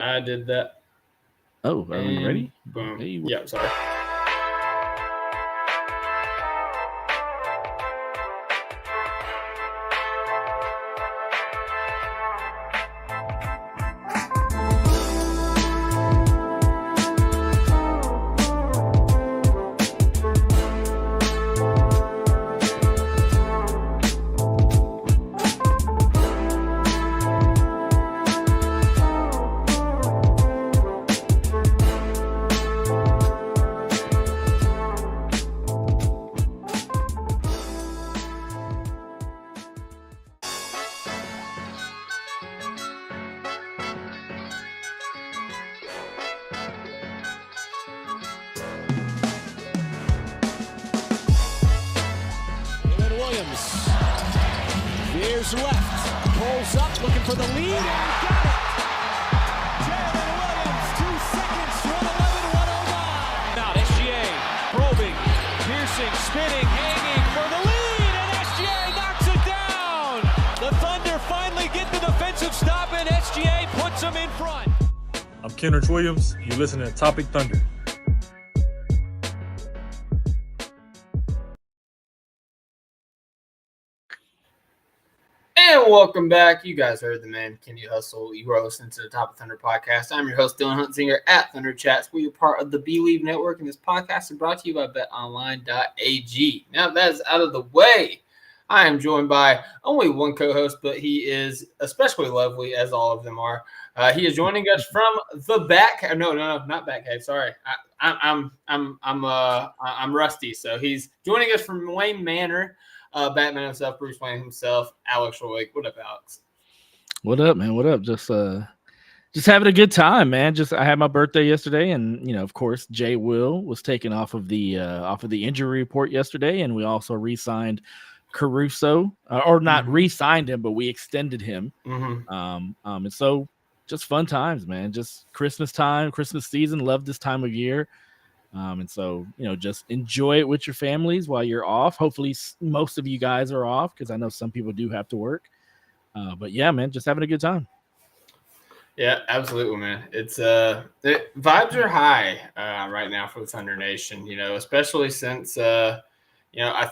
I did that. Oh, are we And ready? boom. Okay. Yeah, sorry. Williams veers left, pulls up, looking for the lead, and got it. Jalen Williams, 2 seconds, 1:11.109. Out, SGA probing, piercing, spinning, hanging for the lead, and SGA knocks it down. The Thunder finally get the defensive stop, and SGA puts them in front. I'm Kenrich Williams. You're listening to Topic Thunder. And welcome back. You guys heard the man, Kenny Hustle. You are listening to the Top of Thunder podcast. I'm your host, Dylan Huntsinger at Thunder Chats. We are part of the Believe Network, and this podcast is brought to you by betonline.ag. Now that is out of the way, I am joined by only one co-host, but he is especially lovely, as all of them are. He is joining us from the back. No, not back cave. Sorry, I'm rusty. So he's joining us from Wayne Manor. Batman himself, Bruce Wayne himself, Alex Roy. What up, Alex? What up, man? What up? Just having a good time, man. I had my birthday yesterday, and of course, Jay Will was taken off of the injury report yesterday, and we also re-signed Caruso, or not re-signed him, but we extended him. And so just fun times, man. Just Christmas time, Christmas season. Love this time of year. And so, just enjoy it with your families while you're off. Hopefully most of you guys are off, because I know some people do have to work. But yeah, man, just having a good time. Yeah, absolutely, man. It's vibes are high right now for the Thunder Nation, especially since I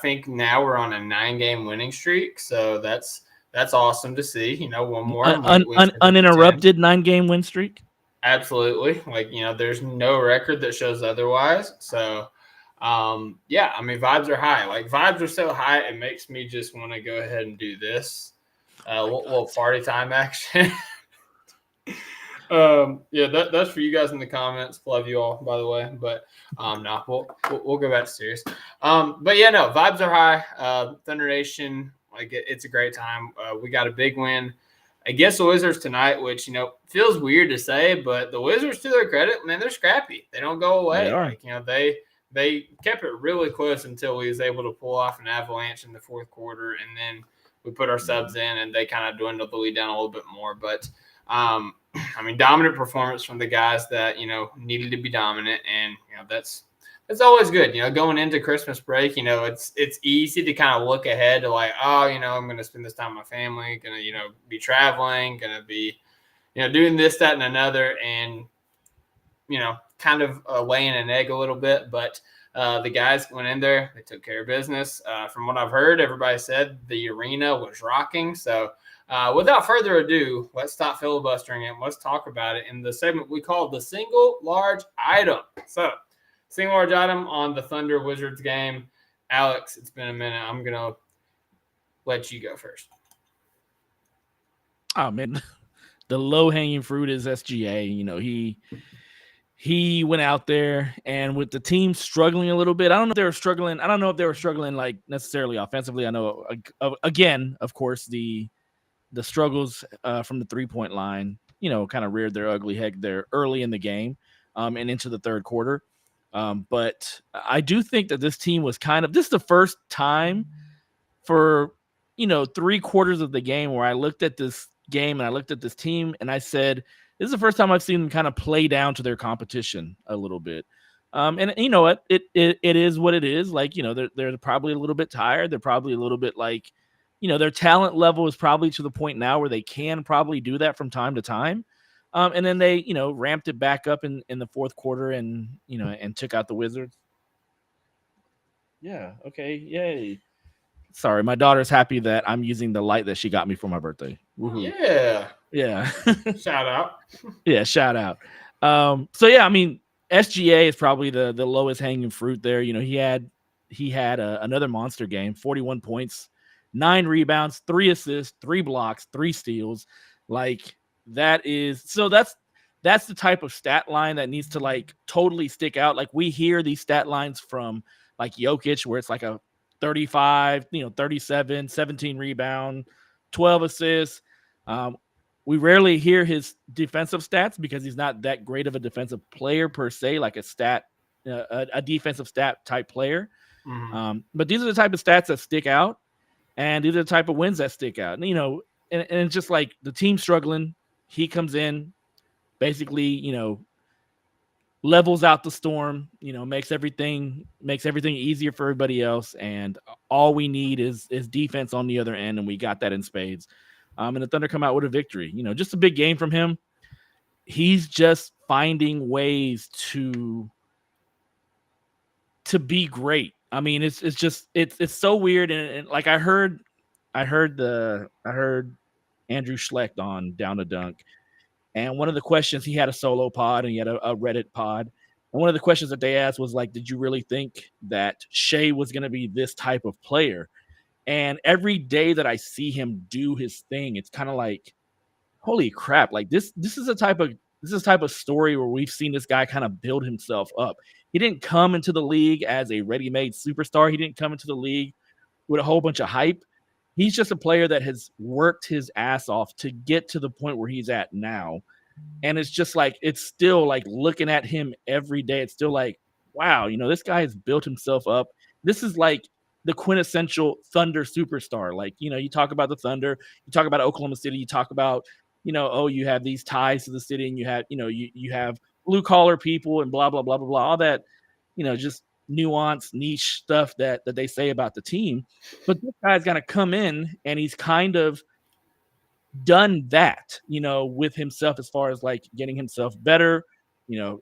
think now we're on a 9-game winning streak. So that's awesome to see. One more uninterrupted 9-game win streak. Absolutely. There's no record that shows otherwise. So, vibes are high. Vibes are so high, it makes me just want to go ahead and do this. Little party time action. That's for you guys in the comments. Love you all, by the way. But, we'll go back to serious. Vibes are high. Thunder Nation, it's a great time. We got a big win against the Wizards tonight, which, feels weird to say, but the Wizards, to their credit, man, they're scrappy. They don't go away. They kept it really close until we was able to pull off an avalanche in the fourth quarter, and then we put our subs in, and they kind of dwindled the lead down a little bit more. But, dominant performance from the guys that, needed to be dominant, and, that's always good. Going into Christmas break, it's easy to kind of look ahead to I'm going to spend this time with my family, going to, be traveling, going to be, doing this, that, and another, and, kind of laying an egg a little bit. But the guys went in there, they took care of business. From what I've heard, everybody said the arena was rocking. So without further ado, let's stop filibustering it. Let's talk about it in the segment we call the single large item. So, single large item on the Thunder Wizards game. Alex, it's been a minute. I'm going to let you go first. Oh, man. The low-hanging fruit is SGA. He went out there, and with the team struggling a little bit, I don't know if they were struggling necessarily offensively. I know, again, of course, the struggles from the three-point line, kind of reared their ugly head there early in the game and into the third quarter. But I do think that this team was this is the first time for, 3 quarters of the game where I looked at this game and I looked at this team and I said, this is the first time I've seen them kind of play down to their competition a little bit. And you know what? It is what it is. They're probably a little bit tired. They're probably a little bit their talent level is probably to the point now where they can probably do that from time to time. And then they, ramped it back up in the fourth quarter and, and took out the Wizards. Yeah. Okay. Yay. Sorry, my daughter's happy that I'm using the light that she got me for my birthday. Woohoo. Yeah. Yeah. Shout out. Yeah, shout out. So yeah, I mean, SGA is probably the lowest hanging fruit there. He had another monster game, 41 points, 9 rebounds, 3 assists, 3 blocks, 3 steals. Like that's the type of stat line that needs to like totally stick out. Like we hear these stat lines from like Jokic where it's like a 35, 37, 17 rebound, 12 assists. We rarely hear his defensive stats because he's not that great of a defensive player per se, like a defensive stat type player. Mhm. But these are the type of stats that stick out, and these are the type of wins that stick out. And, and it's just like the team struggling. He comes in, basically, levels out the storm, makes everything easier for everybody else. And all we need is defense on the other end. And we got that in spades. And the Thunder come out with a victory, just a big game from him. He's just finding ways to be great. I mean, it's so weird. And like I heard Andrew Schlecht on Down to Dunk. And one of the questions, he had a solo pod and he had a Reddit pod. And one of the questions that they asked was like, did you really think that Shea was going to be this type of player? And every day that I see him do his thing, it's kind of like, holy crap. Like this is a type of story where we've seen this guy kind of build himself up. He didn't come into the league as a ready-made superstar. He didn't come into the league with a whole bunch of hype. He's just a player that has worked his ass off to get to the point where he's at now. And it's just like, it's still like looking at him every day. It's still like, wow, this guy has built himself up. This is like the quintessential Thunder superstar. Like, you talk about the Thunder, you talk about Oklahoma City, you talk about, you have these ties to the city and you have, you have blue collar people and blah, blah, blah, blah, blah, all that, just nuanced niche stuff that they say about the team. But this guy's going to come in and he's kind of done that, with himself as far as like getting himself better,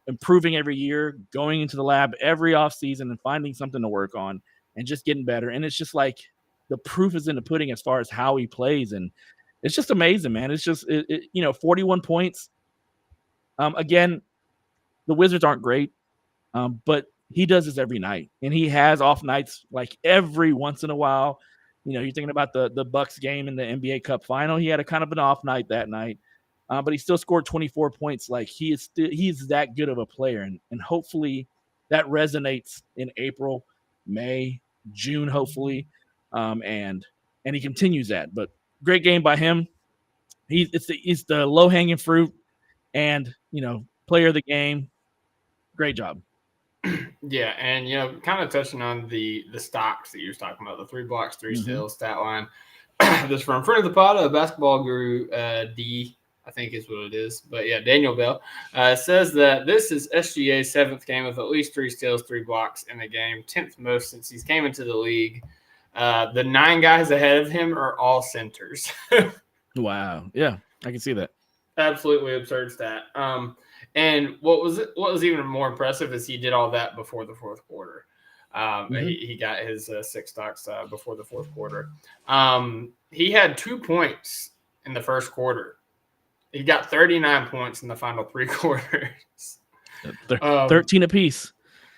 improving every year, going into the lab every off season and finding something to work on and just getting better. And it's just like the proof is in the pudding as far as how he plays. And it's just amazing, man. It's just, 41 points. Again, the Wizards aren't great, but he does this every night, and he has off nights like every once in a while. You're thinking about the Bucks game in the NBA Cup final. He had a kind of an off night that night, but he still scored 24 points. Like he's that good of a player, and hopefully that resonates in April, May, June, hopefully, and he continues that. But great game by him. He's the low hanging fruit, and player of the game. Great job. Yeah, and kind of touching on the stocks that you were talking about, the 3 blocks, 3 steals stat line. This from friend of the pod, a basketball guru, D, I think is what it is. But yeah, Daniel Bell says that this is SGA's 7th game with at least 3 steals, 3 blocks in the game, 10th most since he's came into the league. The 9 guys ahead of him are all centers. Wow. Yeah, I can see that. Absolutely absurd stat. And what was even more impressive is he did all that before the fourth quarter. He got his 6 stocks before the fourth quarter. He had 2 points in the first quarter. He got 39 points in the final 3 quarters. 13 apiece.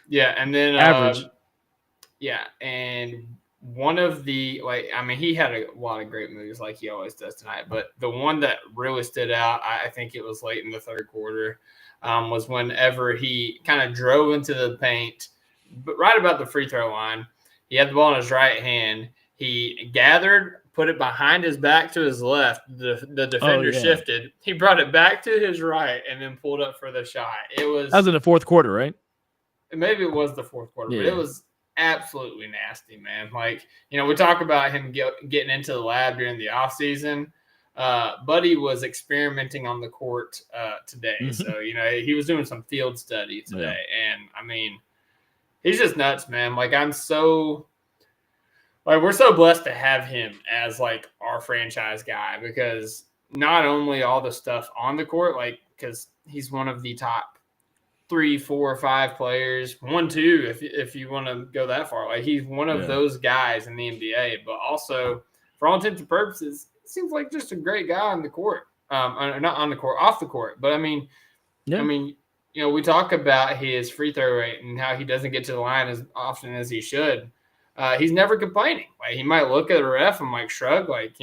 Yeah, and then average. Yeah, and one of the he had a lot of great moves like he always does tonight. But the one that really stood out, I think it was late in the third quarter. Was whenever he kind of drove into the paint, but right about the free throw line. He had the ball in his right hand. He gathered, put it behind his back to his left. The defender shifted. He brought it back to his right and then pulled up for the shot. That was in the fourth quarter, right? Maybe it was the fourth quarter, but it was absolutely nasty, man. Like, we talk about him getting into the lab during the offseason. Buddy was experimenting on the court today. So, he was doing some field study today. Yeah. And, he's just nuts, man. Like, we're so blessed to have him as, like, our franchise guy because not only all the stuff on the court, like because he's one of the top 3, 4, 5 players, 1, 2, if you want to go that far. Like he's one of those guys in the NBA, but also for all intents and purposes, seems like just a great guy on the court. Not on the court, off the court. But I mean, we talk about his free throw rate and how he doesn't get to the line as often as he should. He's never complaining. Like he might look at a ref and like shrug, like,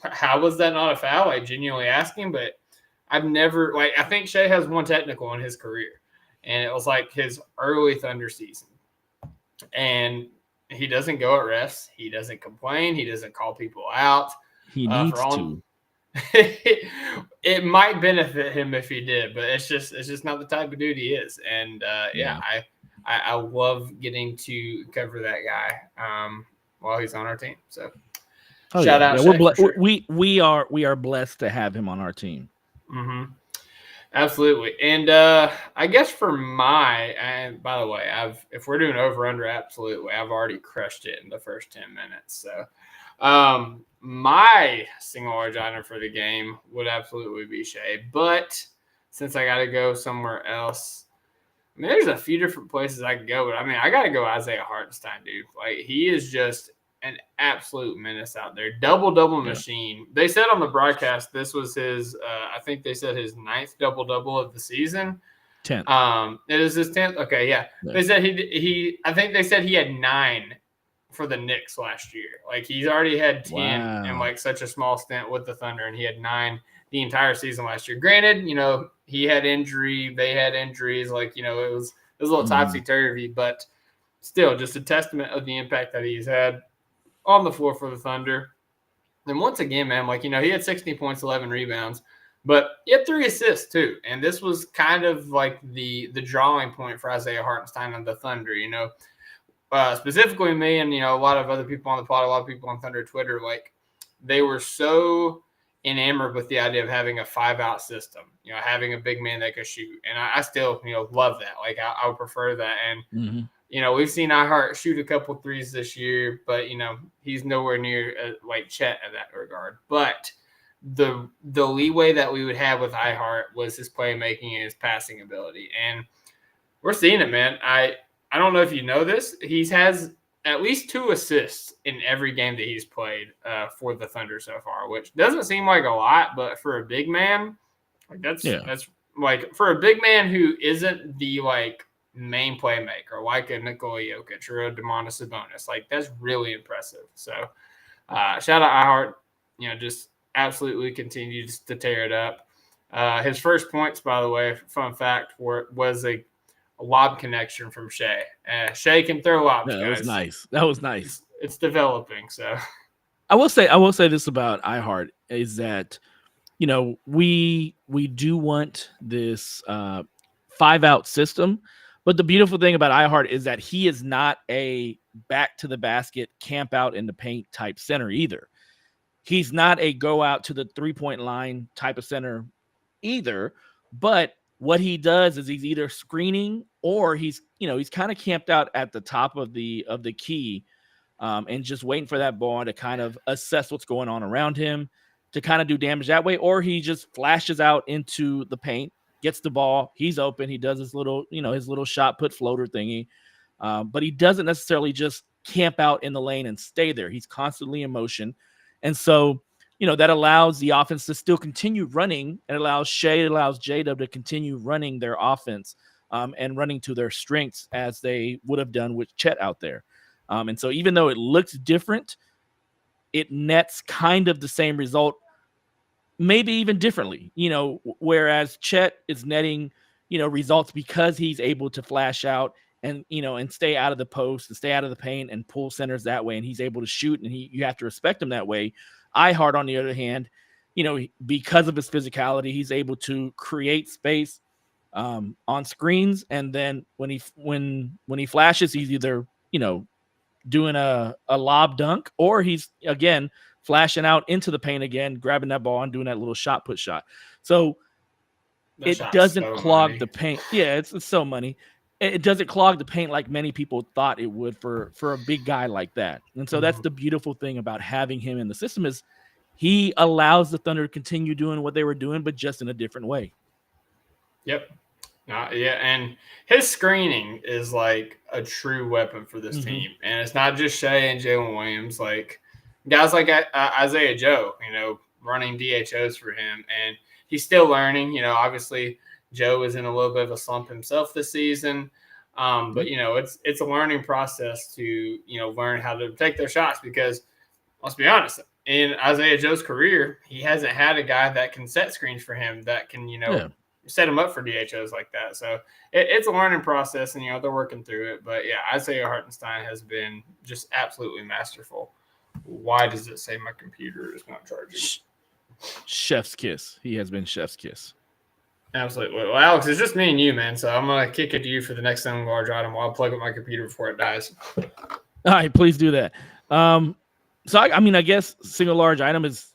how was that not a foul? Like genuinely asking, but I've never I think Shai has one technical in his career, and it was like his early Thunder season. And he doesn't go at refs. He doesn't complain. He doesn't call people out. He needs to. It might benefit him if he did, but it's just not the type of dude he is. And I love getting to cover that guy while he's on our team. So shout out! We are blessed to have him on our team. Mm-hmm. Absolutely. And I guess for and by the way, if we're doing over under, absolutely, I've already crushed it in the first 10 minutes. So my single large item for the game would absolutely be Shai. But since I got to go somewhere else, I mean, there's a few different places I could go, but I mean, I got to go Isaiah Hartenstein, dude. Like, he is just an absolute menace out there. Double machine. They said on the broadcast this was his, I think they said his 9th double of the season. 10th. It is his 10th. Okay, yeah. They said I think they said he had 9 for the Knicks last year. Like he's already had 10 in like such a small stint with the Thunder, and he had 9 the entire season last year. Granted, he had injury, they had injuries. Like it was a little topsy-turvy, but still, just a testament of the impact that he's had on the floor for the Thunder. And once again, man, he had 16 points, 11 rebounds, but he had 3 assists too. And this was kind of like the drawing point for Isaiah Hartenstein and the Thunder. Specifically me and a lot of other people on the pod, a lot of people on Thunder Twitter, like they were so enamored with the idea of having a 5-out system, having a big man that could shoot, and I still love that. Like I would prefer that. And we've seen iHeart shoot a couple threes this year, but he's nowhere near like Chet in that regard. But the leeway that we would have with iHeart was his playmaking and his passing ability, and we're seeing it, man. I don't know if you know this. He has at least 2 assists in every game that he's played for the Thunder so far, which doesn't seem like a lot, but for a big man, like that's like for a big man who isn't the like main playmaker, like a Nikola Jokic or a Domantas Sabonis, like that's really impressive. So shout out iHeart, just absolutely continues to tear it up. His first points, by the way, fun fact, was a lob connection from Shai. Shai can throw lobs. That was nice. That was nice. It's developing. So I will say this about iHeart is that we do want this 5-out system, but the beautiful thing about iHeart is that he is not a back to the basket, camp out in the paint type center either. He's not a go out to the 3-point line type of center either, but what he does is he's either screening or he's kind of camped out at the top of the key and just waiting for that ball to kind of assess what's going on around him to kind of do damage that way. Or he just flashes out into the paint, gets the ball. He's open. He does his little shot put floater thingy. But he doesn't necessarily just camp out in the lane and stay there. He's constantly in motion. And so, that allows the offense to still continue running, and allows J-Dub to continue running their offense and running to their strengths as they would have done with Chet out there. And so even though it looks different, it nets kind of the same result, maybe even differently, whereas Chet is netting, results because he's able to flash out and stay out of the post and stay out of the paint and pull centers that way. And he's able to shoot, and you have to respect him that way. iHeart, on the other hand, because of his physicality, he's able to create space on screens. And then when he flashes, he's either, doing a lob dunk, or he's again flashing out into the paint again, grabbing that ball and doing that little shot put shot. So it doesn't clog the paint. Yeah, it's so money. It doesn't clog the paint like many people thought it would for a big guy like that. And so that's the beautiful thing about having him in the system is he allows the Thunder to continue doing what they were doing, but just in a different way. Yep. Yeah, and his screening is like a true weapon for this team, and it's not just Shea and Jalen Williams. Like guys like Isaiah Joe, running DHOs for him, and he's still learning. Obviously Joe is in a little bit of a slump himself this season, but it's a learning process to learn how to take their shots because let's be honest. In Isaiah Joe's career, he hasn't had a guy that can set screens for him that can set him up for DHOs like that. So it's a learning process, and they're working through it. But yeah, Isaiah Hartenstein has been just absolutely masterful. Why does it say my computer is not charging? Chef's kiss. He has been chef's kiss. Absolutely. Well, Alex, it's just me and you, man. So I'm gonna kick it to you for the next large item while I plug up my computer before it dies. All right, please do that. So I guess single large item is.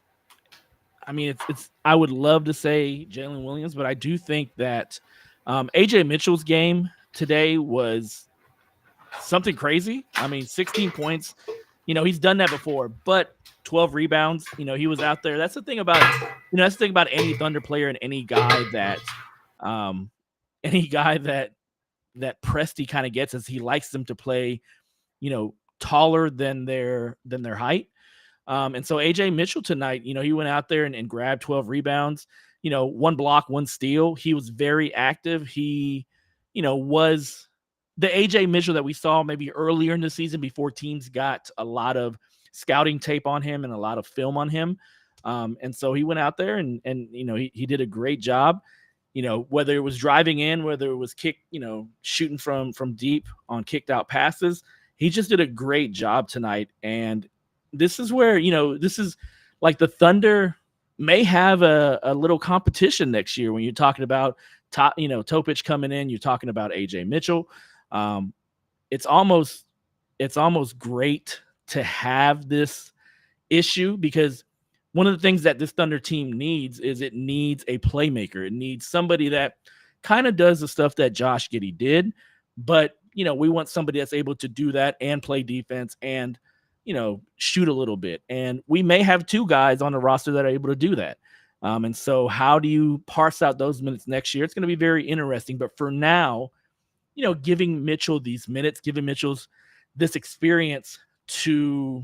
It's. I would love to say Jalen Williams, but I do think that AJ Mitchell's game today was something crazy. 16 points. He's done that before, but 12 rebounds. He was out there. That's the thing about any Thunder player and any guy that Presti kind of gets is he likes them to play, taller than their height. And so AJ Mitchell tonight, he went out there and grabbed 12 rebounds, 1 block, 1 steal. He was very active. He, was the AJ Mitchell that we saw maybe earlier in the season before teams got a lot of scouting tape on him and a lot of film on him. And so he went out there and he did a great job, whether it was driving in, whether it was shooting from deep on kicked out passes. He just did a great job tonight. And this is where, this is like the Thunder may have a little competition next year when you're talking about Topic coming in, you're talking about AJ Mitchell. It's almost great to have this issue because one of the things that this Thunder team needs is it needs a playmaker. It needs somebody that kind of does the stuff that Josh Giddey did, but we want somebody that's able to do that and play defense and shoot a little bit. And we may have 2 guys on the roster that are able to do that. And so how do you parse out those minutes next year? It's going to be very interesting. But for now, giving Mitchell these minutes, giving Mitchell's this experience to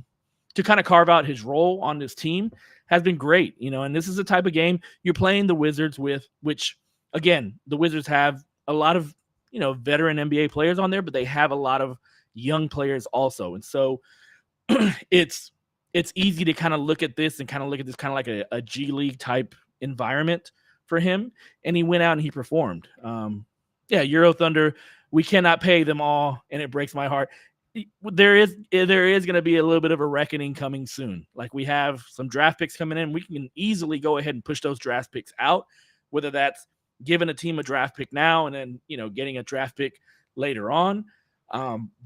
kind of carve out his role on this team has been great. And this is the type of game you're playing the Wizards with, which, again, the Wizards have a lot of, veteran NBA players on there, but they have a lot of young players also. And so it's easy to kind of look at this and kind of look at this kind of like a G League type environment for him. And he went out and he performed. Euro Thunder, we cannot pay them all, and it breaks my heart. There is going to be a little bit of a reckoning coming soon. Like we have some draft picks coming in. We can easily go ahead and push those draft picks out, whether that's giving a team a draft pick now and then, getting a draft pick later on.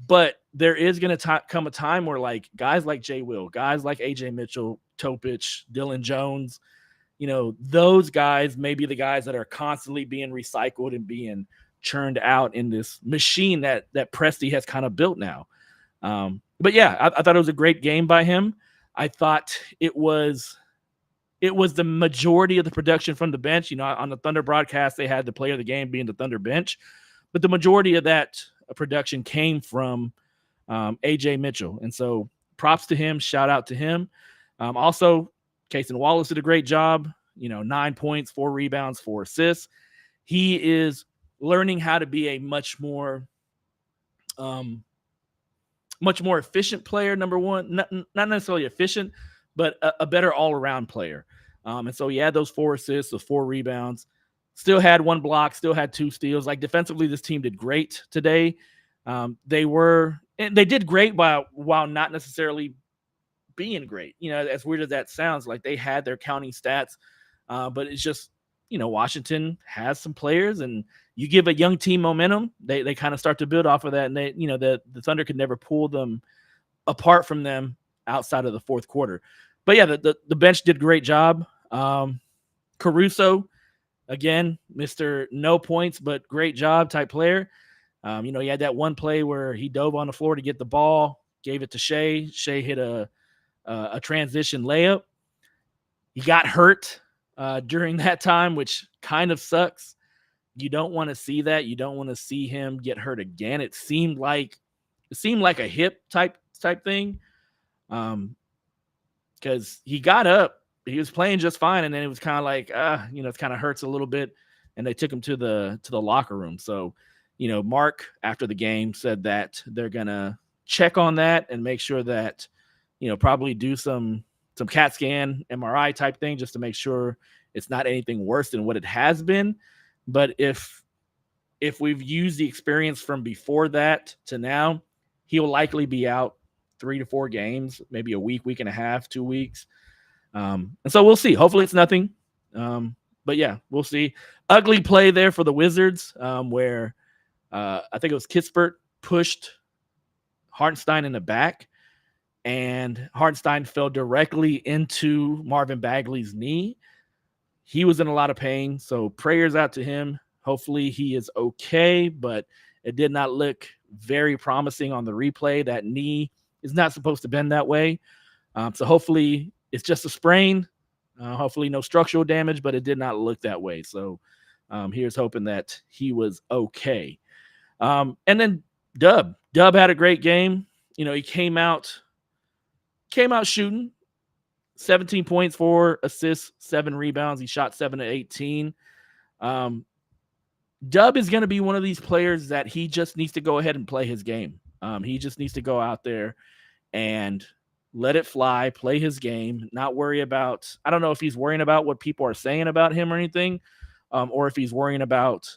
But there is going to come a time where like guys like Jay Will, guys like AJ Mitchell, Topic, Dylan Jones, those guys may be the guys that are constantly being recycled and being churned out in this machine that Presti has kind of built now. But yeah, I thought it was a great game by him. I thought it was the majority of the production from the bench. On the Thunder broadcast, they had the player of the game being the Thunder bench, but the majority of that production came from AJ Mitchell. And so props to him, shout out to him. Also, Cason Wallace did a great job, 9 points, 4 rebounds, 4 assists. He is learning how to be a much more efficient player, number one, not necessarily efficient, but a better all-around player. And so he had those 4 assists, those 4 rebounds, still had 1 block, still had 2 steals. Like defensively, this team did great today. They did great while not necessarily being great. As weird as that sounds, like they had their counting stats, but it's just, Washington has some players, and you give a young team momentum, they kind of start to build off of that, and they, the Thunder could never pull them apart from them outside of the fourth quarter. But yeah, the bench did a great job. Caruso, again, Mr. No points, but great job type player. He had that one play where he dove on the floor to get the ball, gave it to Shea. Shea hit a transition layup. He got hurt during that time, which kind of sucks. You don't want to see that. You don't want to see him get hurt again. It seemed like a hip type thing. Because he got up, he was playing just fine, and then it was kind of like, it kind of hurts a little bit, and they took him to the locker room. So, Mark after the game said that they're gonna check on that and make sure that, probably do some CAT scan, MRI type thing, just to make sure it's not anything worse than what it has been. But if we've used the experience from before that to now, he will likely be out 3 to 4 games, maybe a week and a half, 2 weeks. And so we'll see. Hopefully it's nothing. But yeah, we'll see. Ugly play there for the Wizards, where I think it was Kispert pushed Hartenstein in the back, and Hartenstein fell directly into Marvin Bagley's knee. He was in a lot of pain, so prayers out to him. Hopefully he is okay, but it did not look very promising on the replay. That knee is not supposed to bend that way. So hopefully it's just a sprain. Hopefully no structural damage, but it did not look that way. So here's hoping that he was okay. And then Dub had a great game. He came out shooting 17 points, 4 assists, 7 rebounds. He shot 7 to 18. Dub is going to be one of these players that he just needs to go ahead and play his game. He just needs to go out there and let it fly, play his game, not worry about, I don't know if he's worrying about what people are saying about him or anything, or if he's worrying about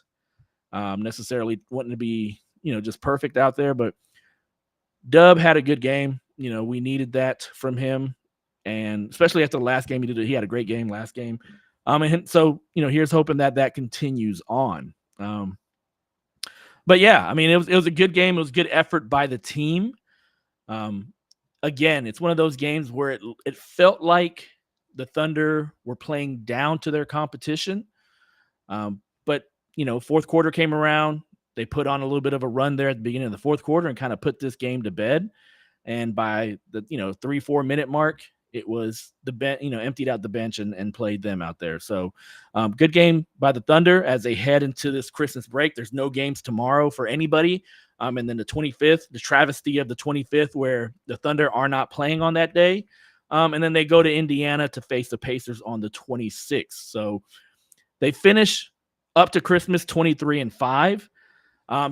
necessarily wanting to be, just perfect out there. But Dub had a good game. We needed that from him. And especially after the last game he had a great game last game. And so, here's hoping that continues on. But yeah, I mean, it was a good game. It was good effort by the team. Again, it's one of those games where it felt like the Thunder were playing down to their competition. But, fourth quarter came around. They put on a little bit of a run there at the beginning of the fourth quarter and kind of put this game to bed. And by the 3-4 minute mark, it was the bench, emptied out the bench and played them out there. So good game by the Thunder as they head into this Christmas break. There's no games tomorrow for anybody. And then the 25th, the travesty of the 25th, where the Thunder are not playing on that day. And then they go to Indiana to face the Pacers on the 26th. So they finish up to Christmas 23-5.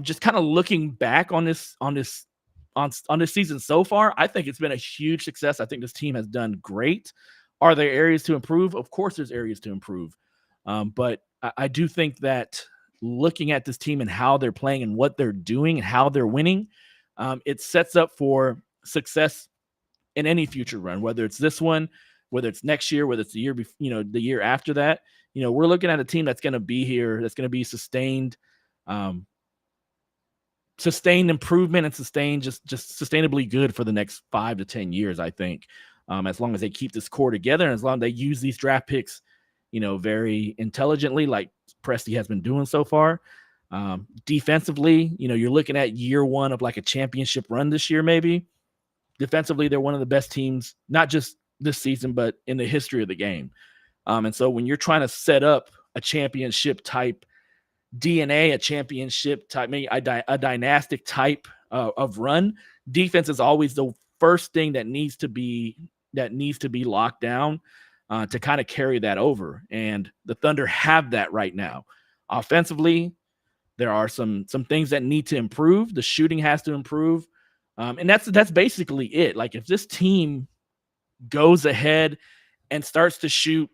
Just kind of looking back on this season so far, I think it's been a huge success. I think this team has done great. Are there areas to improve? Of course, there's areas to improve. But I do think that looking at this team and how they're playing and what they're doing and how they're winning, it sets up for success in any future run, whether it's this one, whether it's next year, whether it's the year before, the year after that. We're looking at a team that's going to be here, that's going to be sustained improvement and sustained just sustainably good for the next 5 to 10 years, I think, as long as they keep this core together and as long as they use these draft picks, very intelligently, like Presti has been doing so far. Defensively, you're looking at year one of like a championship run this year, maybe. Defensively, they're one of the best teams, not just this season, but in the history of the game. And so when you're trying to set up a championship type DNA, a championship type, maybe a dynastic type of run, defense is always the first thing that needs to be locked down to kind of carry that over. And the Thunder have that right now. Offensively, there are some things that need to improve. The shooting has to improve. And that's basically it. Like if this team goes ahead and starts to shoot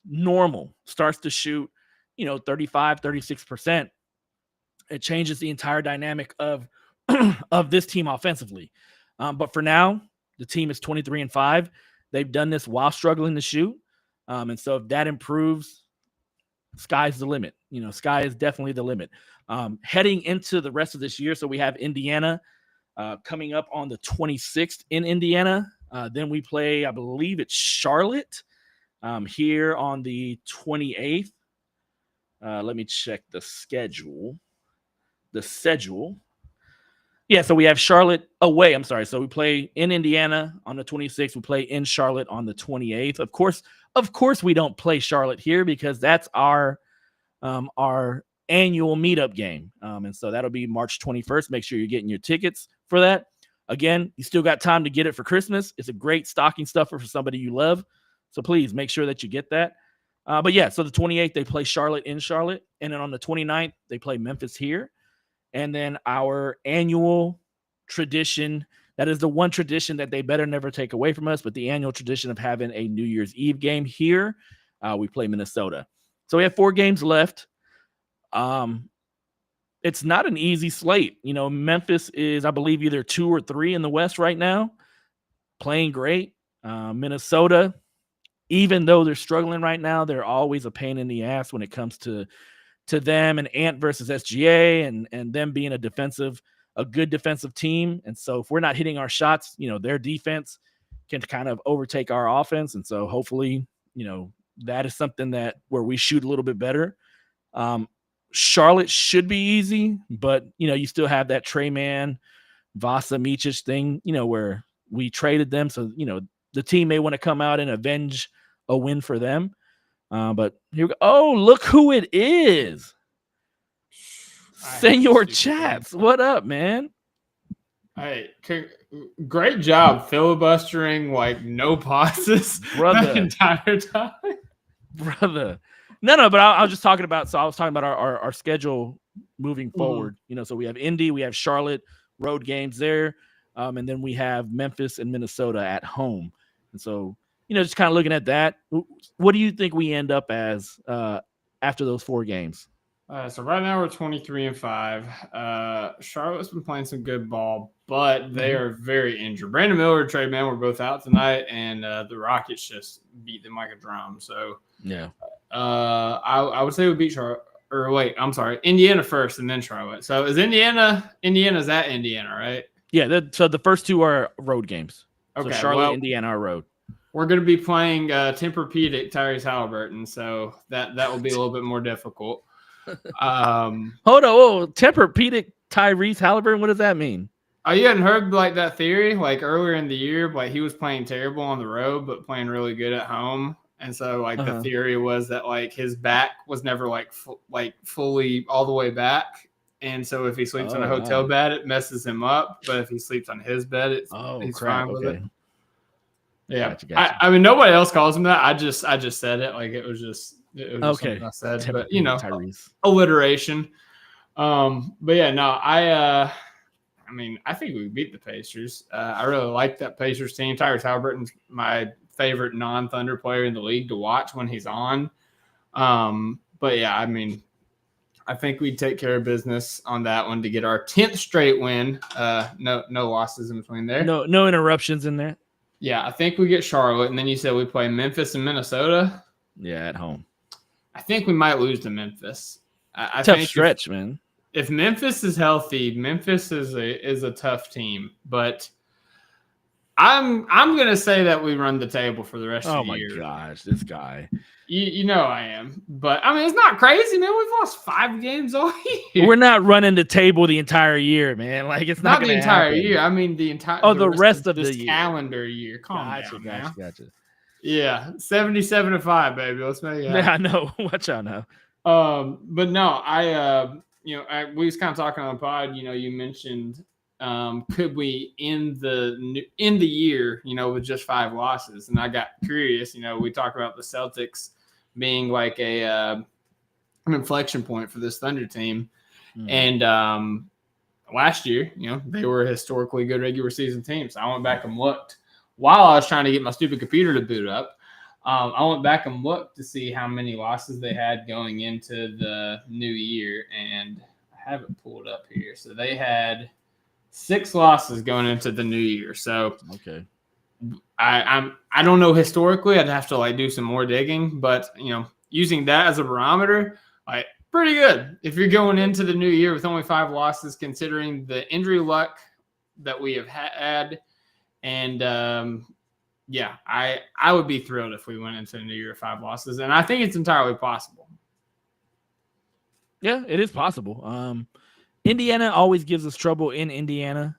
35, 36%, it changes the entire dynamic of this team offensively. But for now, the team is 23-5. They've done this while struggling to shoot. And so if that improves, sky's the limit. Sky is definitely the limit. Heading into the rest of this year, so we have Indiana coming up on the 26th in Indiana. Then we play, I believe it's Charlotte here on the 28th. Let me check the schedule. Yeah, so we have Charlotte away. I'm sorry. So we play in Indiana on the 26th. We play in Charlotte on the 28th. Of course, we don't play Charlotte here because that's our annual meetup game. And so that'll be March 21st. Make sure you're getting your tickets for that. Again, you still got time to get it for Christmas. It's a great stocking stuffer for somebody you love. So please make sure that you get that. But yeah, so the 28th, they play Charlotte in Charlotte. And then on the 29th, they play Memphis here. And then our annual tradition, that is the one tradition that they better never take away from us, but the annual tradition of having a New Year's Eve game here, we play Minnesota. So we have 4 games left. It's not an easy slate. You know, Memphis is, I believe, either 2 or 3 in the West right now, playing great. Minnesota, even though they're struggling right now, they're always a pain in the ass when it comes to them and Ant versus SGA and them being a good defensive team. And so if we're not hitting our shots, you know, their defense can kind of overtake our offense. And so hopefully, you know, that is something where we shoot a little bit better. Charlotte should be easy, but you know, you still have that Trey Man, Vasa Micic thing, you know, where we traded them. So, you know, the team may want to come out and avenge a win for them. But here we go. Oh, look who it is. Senor Chats. What up, man? Hey, great job filibustering like no pauses Brother. the entire time. Brother. No, but I was just talking about, so I was talking about our schedule moving forward. You know, so we have Indy, we have Charlotte, road games there. And then we have Memphis and Minnesota at home. And so, you know, just kind of looking at that, what do you think we end up as after those 4 games? So right now we're 23-5. Charlotte's been playing some good ball, but they are very injured. Brandon Miller and Trey Man were both out tonight, and the Rockets just beat them like a drum. So yeah, I would say we beat Charlotte. Or wait, I'm sorry, Indiana first, and then Charlotte. So is Indiana's at Indiana, right? Yeah. So the first 2 are road games. Okay, so Charlotte, Indiana are road. We're going to be playing Tempur-Pedic Tyrese Halliburton, so that will be a little bit more difficult. Hold on, Tempur-Pedic Tyrese Halliburton. What does that mean? Oh, you hadn't heard like that theory? Like earlier in the year, like he was playing terrible on the road, but playing really good at home. And so like the theory was that like his back was never like fully all the way back. And so if he sleeps on a hotel bed, it messes him up. But if he sleeps on his bed, he's fine with it. Yeah. Gotcha. I mean, nobody else calls him that. I just said it. Like it was just something I said, but you know, Tyrese. Alliteration. But yeah, no, I mean, I think we beat the Pacers. I really like that Pacers team. Tyrese Halliburton's my favorite non-Thunder player in the league to watch when he's on. But yeah, I mean, I think we'd take care of business on that one to get our 10th straight win. No losses in between there. No interruptions in there. Yeah, I think we get Charlotte, and then you said we play Memphis and Minnesota. Yeah, at home. I think we might lose to Memphis. I tough think stretch, man. If Memphis is healthy, Memphis is a tough team. But I'm gonna say that we run the table for the rest of the year. Oh my gosh, this guy. You know I am. But I mean, it's not crazy, man. We've lost 5 games all year. We're not running the table the entire year, man. Like it's not the entire year. I mean the entire. Oh, the rest of this the year. Calendar year. Gotcha. Yeah, 77-5, baby. Let's make it happen. Yeah, I know. Watch out now. But no, we was kind of talking on the pod. You know, you mentioned, could we end the year, you know, with just 5 losses? And I got curious. You know, we talked about the Celtics being like an inflection point for this Thunder team, and last year, you know, they were a historically good regular season team. So I went back and looked. While I was trying to get my stupid computer to boot up, I went back and looked to see how many losses they had going into the new year, and I have it pulled up here. So they had 6 losses going into the new year. So okay, I don't know historically. I'd have to like do some more digging, but you know, using that as a barometer, like pretty good if you're going into the new year with only 5 losses, considering the injury luck that we have had. And yeah, I would be thrilled if we went into the new year with 5 losses, and I think it's entirely possible. Yeah, it is possible. Indiana always gives us trouble in Indiana.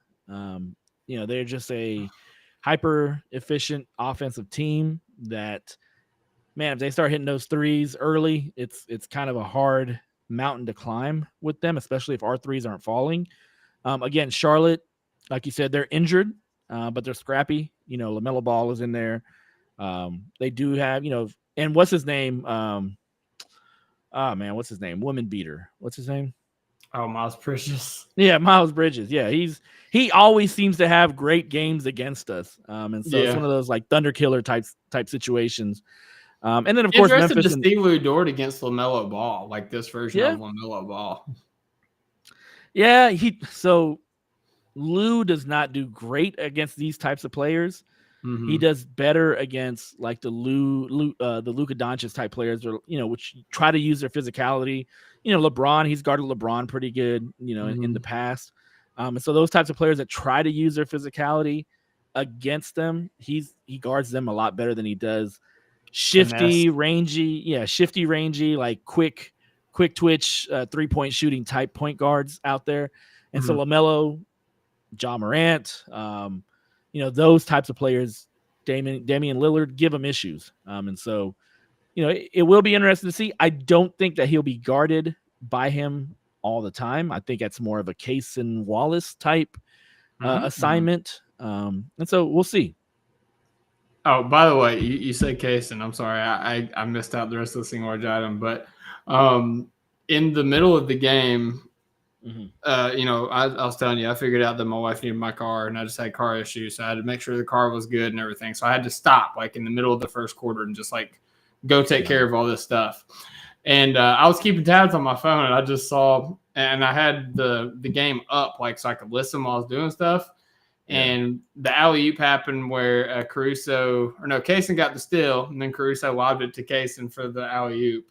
They're just a hyper efficient offensive team that, man, if they start hitting those threes early, it's kind of a hard mountain to climb with them, especially if our threes aren't falling. Again, Charlotte, like you said, they're injured, but they're scrappy. LaMelo Ball is in there. They do have, and what's his name? What's his name? Woman beater. What's his name? Oh, Miles Bridges. Yeah, Miles Bridges. Yeah, he always seems to have great games against us. And so it's one of those like thunder killer type situations. And then of course Memphis Memphis to see Lou Dort against LaMelo Ball, like this version of LaMelo Ball. Yeah, so Lou does not do great against these types of players. Mm-hmm. He does better against like the Luka Doncic type players, or which try to use their physicality. LeBron, he's guarded LeBron pretty good, in the past. And so those types of players that try to use their physicality against them, he guards them a lot better than he does shifty, rangy, like quick twitch, 3-point shooting type point guards out there. And so LaMelo, Ja Morant, those types of players, Damian Lillard, give them issues. And so, it will be interesting to see. I don't think that he'll be guarded by him all the time. I think that's more of a Cason Wallace type assignment. And so we'll see. Oh, by the way, you said Cason. I'm sorry. I missed out the rest of the single large item. But in the middle of the game, I was telling you, I figured out that my wife needed my car and I just had car issues. So I had to make sure the car was good and everything. So I had to stop like in the middle of the first quarter and just like go take care of all this stuff. And I was keeping tabs on my phone and I just saw, and I had the game up like so I could listen while I was doing stuff. And the alley-oop happened where Cason got the steal, and then Caruso lobbed it to Cason for the alley-oop.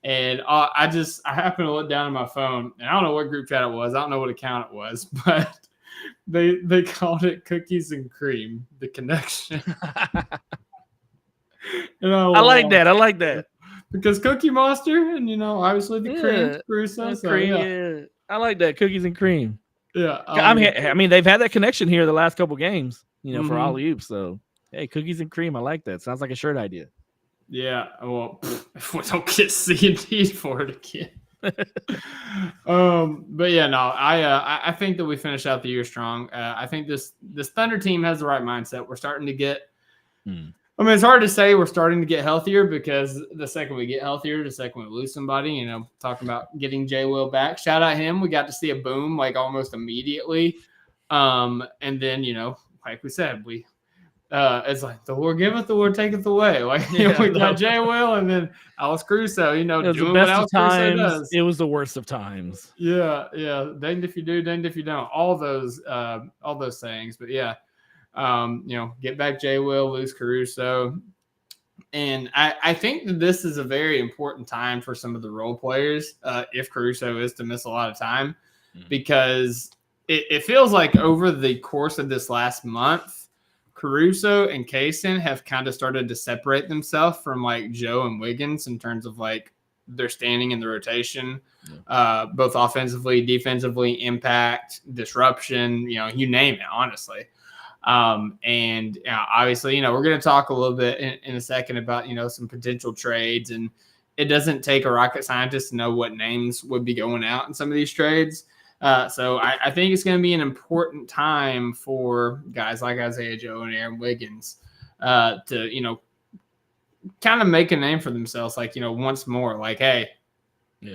And I happened to look down at my phone, and I don't know what group chat it was. I don't know what account it was, but they called it Cookies and Cream, the connection. I like that. Because Cookie Monster, and obviously the cream, Caruso. So, cream, yeah. I like that, Cookies and Cream. Yeah, I mean, they've had that connection here the last couple games, for alley-oops. So, hey, Cookies and Cream, I like that. Sounds like a shirt idea. Yeah, well, if we don't get C&D for it again. But yeah, no, I think that we finish out the year strong. I think this Thunder team has the right mindset. We're starting to get. I mean, it's hard to say we're starting to get healthier because the second we get healthier, the second we lose somebody, talking about getting J. Will back. Shout out him. We got to see a boom like almost immediately. And then, like we said, it's like the Lord giveth, the Lord taketh away. Like we got J. Will and then Alex Caruso, doing what Alex Caruso does. It was the worst of times. Yeah. Danged if you do, danged if you don't. All those sayings. But yeah. Get back J. Will, lose Caruso. And I think that this is a very important time for some of the role players, if Caruso is to miss a lot of time, because it feels like over the course of this last month, Caruso and Cason have kind of started to separate themselves from like Joe and Wiggins in terms of like their standing in the rotation, both offensively, defensively, impact, disruption, you name it, honestly. And obviously, we're going to talk a little bit in a second about, some potential trades, and it doesn't take a rocket scientist to know what names would be going out in some of these trades. So I think it's going to be an important time for guys like Isaiah Joe and Aaron Wiggins, to, kind of make a name for themselves. Like, once more, like, hey,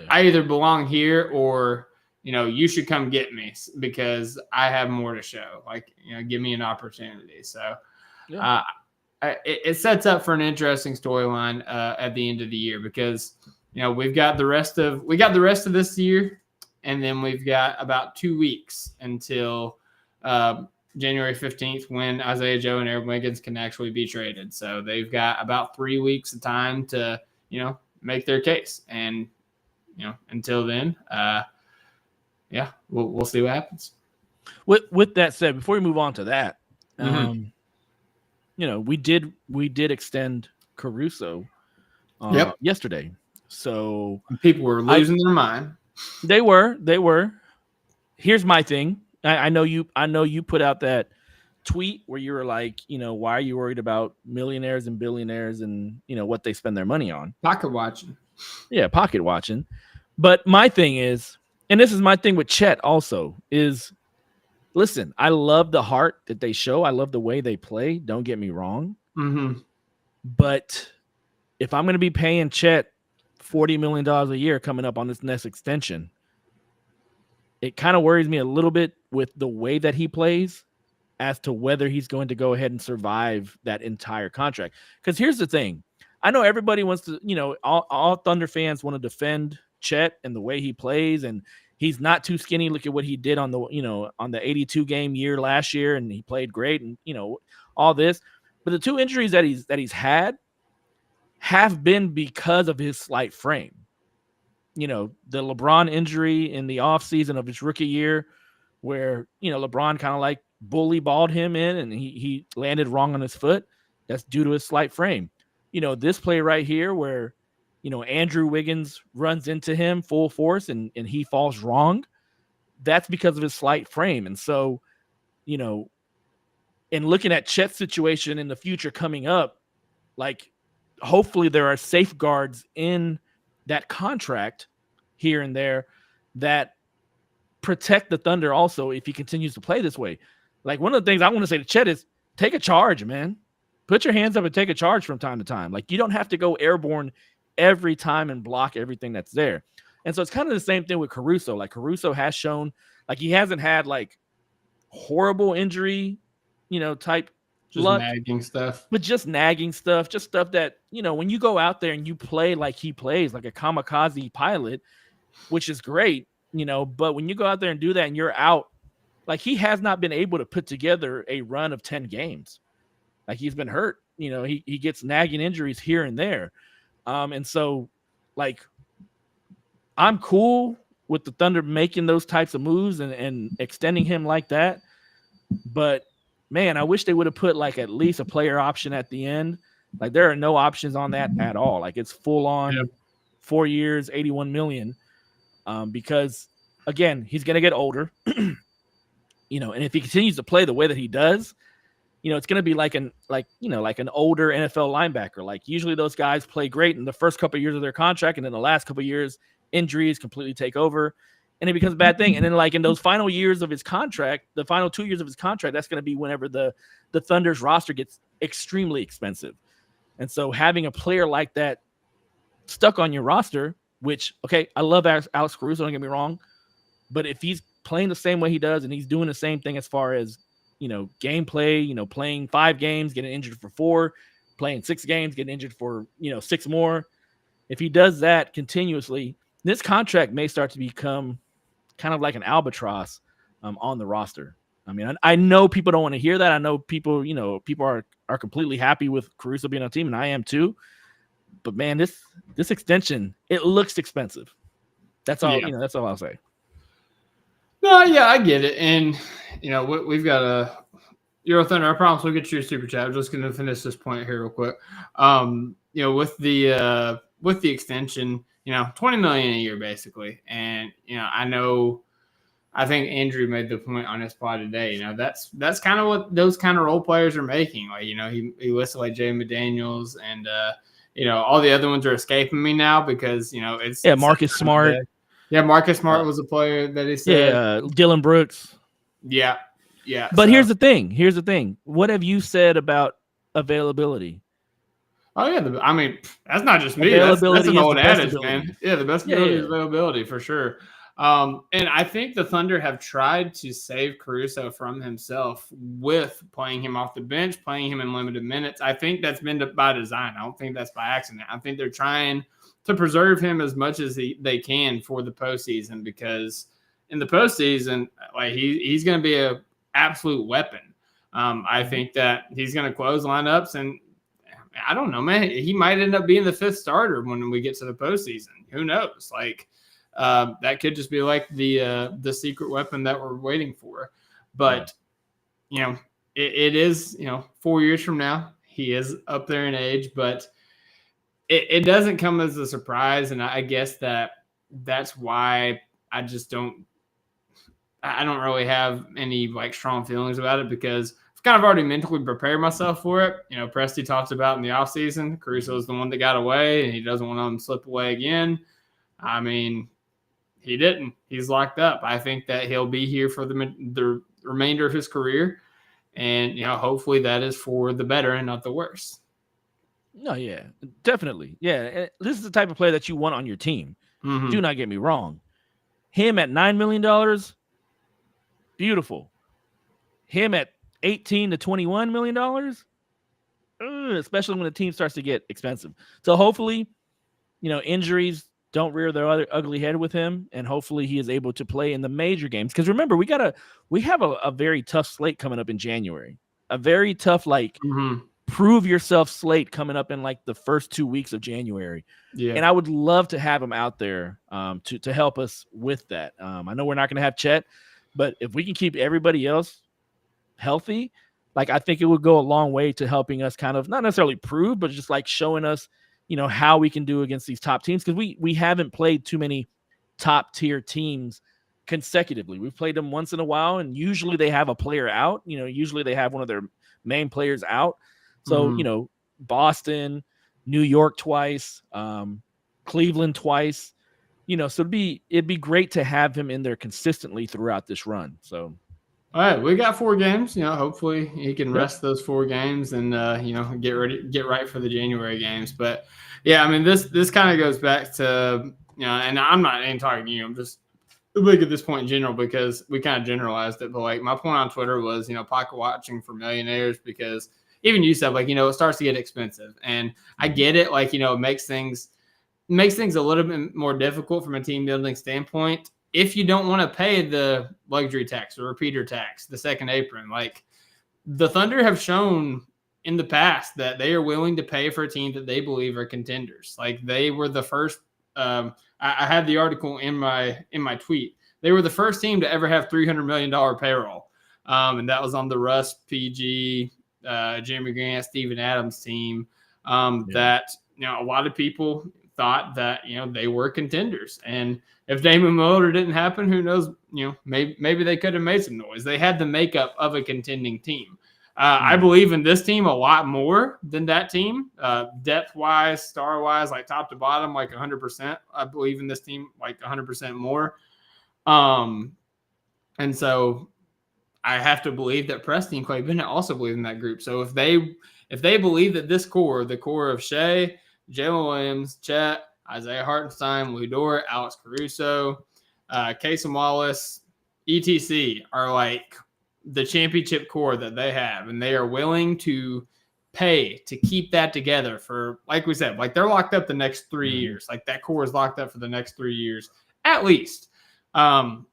I either belong here or, you should come get me because I have more to show. Like, give me an opportunity. So it sets up for an interesting storyline at the end of the year because, we've got the rest of this year, and then we've got about 2 weeks until January 15th when Isaiah Joe and Aaron Wiggins can actually be traded. So they've got about 3 weeks of time to, make their case. And, until then, we'll see what happens. With that said, before we move on to that, we did extend Caruso yesterday. So people were losing their mind. They were. here's my thing. I know you put out that tweet where you were like, why are you worried about millionaires and billionaires and what they spend their money on? Pocket watching. Yeah, pocket watching. But my thing is, and this is my thing with Chet also, is listen, I love the heart that they show. I love the way they play. Don't get me wrong. Mm-hmm. But if I'm going to be paying Chet $40 million a year coming up on this next extension, it kind of worries me a little bit with the way that he plays as to whether he's going to go ahead and survive that entire contract. Because here's the thing. I know everybody wants to, all Thunder fans want to defend Chet and the way he plays, and he's not too skinny. Look at what he did on the, on the 82 game year last year, and he played great, and all this. But the two injuries that he's had have been because of his slight frame. The LeBron injury in the offseason of his rookie year, where LeBron kind of like bully balled him in, and he landed wrong on his foot. That's due to his slight frame. This play right here where Andrew Wiggins runs into him full force and he falls wrong, that's because of his slight frame. And so, in looking at Chet's situation in the future coming up, like hopefully there are safeguards in that contract here and there that protect the Thunder also if he continues to play this way. Like one of the things I want to say to Chet is take a charge, man. Put your hands up and take a charge from time to time. Like you don't have to go airborne every time and block everything that's there. And so it's kind of the same thing with Caruso. Like Caruso has shown, like he hasn't had like horrible injury, type just luck, nagging stuff. but just nagging stuff, just stuff that, when you go out there and you play like he plays, like a kamikaze pilot, which is great, but when you go out there and do that and you're out, like he has not been able to put together a run of 10 games. Like he's been hurt, he gets nagging injuries here and there. And so like, I'm cool with the Thunder making those types of moves and extending him like that. But man, I wish they would have put like at least a player option at the end. Like there are no options on that at all. Like it's full on 4 years, 81 million. Because again, he's going to get older, and if he continues to play the way that he does, it's going to be like an older NFL linebacker. Like usually those guys play great in the first couple of years of their contract. And then the last couple of years, injuries completely take over and it becomes a bad thing. And then like in those final years of his contract, the final 2 years of his contract, that's going to be whenever the Thunder's roster gets extremely expensive. And so having a player like that stuck on your roster, which, okay, I love Alex Caruso, don't get me wrong, but if he's playing the same way he does and he's doing the same thing as far as, gameplay, playing 5 games, getting injured for 4, playing 6 games, getting injured for, 6 more. If he does that continuously, this contract may start to become kind of like an albatross on the roster. I mean, I know people don't want to hear that. I know people, people are completely happy with Caruso being on the team, and I am too. But man, this extension, it looks expensive. That's all. Yeah. That's all I'll say. No, yeah, I get it, and we've got a Euro Thunder. I promise we'll get you a super chat. I'm just going to finish this point here real quick. With the extension, $20 million a year basically, and I think Andrew made the point on his pod today. That's kind of what those kind of role players are making. Like he listed like Jay McDaniels and all the other ones are escaping me now because it's Marcus Smart. Yeah, Marcus Smart was a player that he said. Yeah, Dylan Brooks. Yeah. But here's the thing. What have you said about availability? Oh yeah, that's not just me. That's an old adage, man. Yeah, the best ability is availability for sure. And I think the Thunder have tried to save Caruso from himself with playing him off the bench, playing him in limited minutes. I think that's been by design. I don't think that's by accident. I think they're trying to preserve him as much as they can for the postseason, because in the postseason, like he's going to be an absolute weapon. I think that he's going to close lineups, and I don't know, man. He might end up being the 5th starter when we get to the postseason. Who knows? Like that could just be like the secret weapon that we're waiting for. But it is 4 years from now. He is up there in age, but it doesn't come as a surprise, and I guess that's why I just don't. I don't really have any like strong feelings about it because I've kind of already mentally prepared myself for it. You know, Presti talks about in the offseason, Caruso is the one that got away and he doesn't want him to slip away again. I mean, he didn't. He's locked up. I think that he'll be here for the remainder of his career. And, you know, hopefully that is for the better and not the worse. No, yeah, definitely. Yeah, this is the type of player that you want on your team. Mm-hmm. Do not get me wrong. Him at $9 million, beautiful. Him at $18 to $21 million, especially when the team starts to get expensive. So hopefully, you know, injuries don't rear their other ugly head with him, and hopefully he is able to play in the major games. Because remember, we have a very tough slate coming up in January. A very tough, like, prove yourself slate coming up in like the first 2 weeks of January. Yeah. And I would love to have him out there to help us with that. I know we're not going to have Chet, but if we can keep everybody else healthy, like I think it would go a long way to helping us kind of not necessarily prove, but just like showing us, you know, how we can do against these top teams. Cause we haven't played too many top tier teams consecutively. We've played them once in a while and usually they have a player out, you know, usually they have one of their main players out. So, you know, Boston, New York twice, Cleveland twice, you know, so it'd be great to have him in there consistently throughout this run. So, all right, we got 4 games. You know, hopefully he can rest those 4 games and you know, get right for the January games. But yeah, I mean, this kind of goes back to, you know, and I'm not even talking to you. I'm just big at this point in general because we kind of generalized it. But like my point on Twitter was, you know, pocket watching for millionaires because even you said like, you know, it starts to get expensive, and I get it. Like, you know, it makes things a little bit more difficult from a team building standpoint. If you don't want to pay the luxury tax or repeater tax, the second apron, like the Thunder have shown in the past that they are willing to pay for a team that they believe are contenders. Like they were the first. I had the article in my tweet. They were the first team to ever have $300 million payroll, and that was on the Russ, PG, Jeremy Grant, Steven Adams team. That, you know, a lot of people thought that, you know, they were contenders, and if Damon Lillard didn't happen, who knows? You know, maybe they could have made some noise. They had the makeup of a contending team. I believe in this team a lot more than that team, depth-wise, star-wise, like top to bottom, like 100%. I believe in this team like 100% more. And so I have to believe that Presti and Clay Bennett also believe in that group. So if they believe that this core, the core of Shea, Jalen Williams, Chet, Isaiah Hartenstein, Lou Dort, Alex Caruso, Casey Wallace, etc. are like the championship core that they have, and they are willing to pay to keep that together for, like we said, like they're locked up the next 3 years. Like that core is locked up for the next 3 years at least. But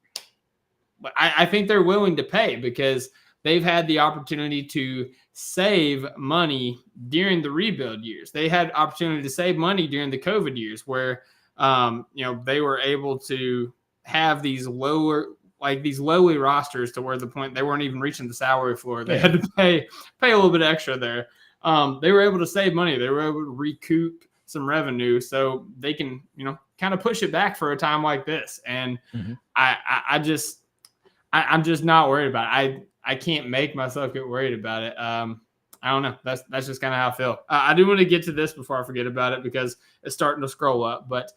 I think they're willing to pay because they've had the opportunity to save money during the rebuild years. They had opportunity to save money during the COVID years where, you know, they were able to have these lowly rosters to where the point they weren't even reaching the salary floor. They had to pay a little bit extra there. They were able to save money. They were able to recoup some revenue so they can, you know, kind of push it back for a time like this. And I'm just not worried about it. I can't make myself get worried about it. I don't know. That's just kind of how I feel. I do want to get to this before I forget about it because it's starting to scroll up. But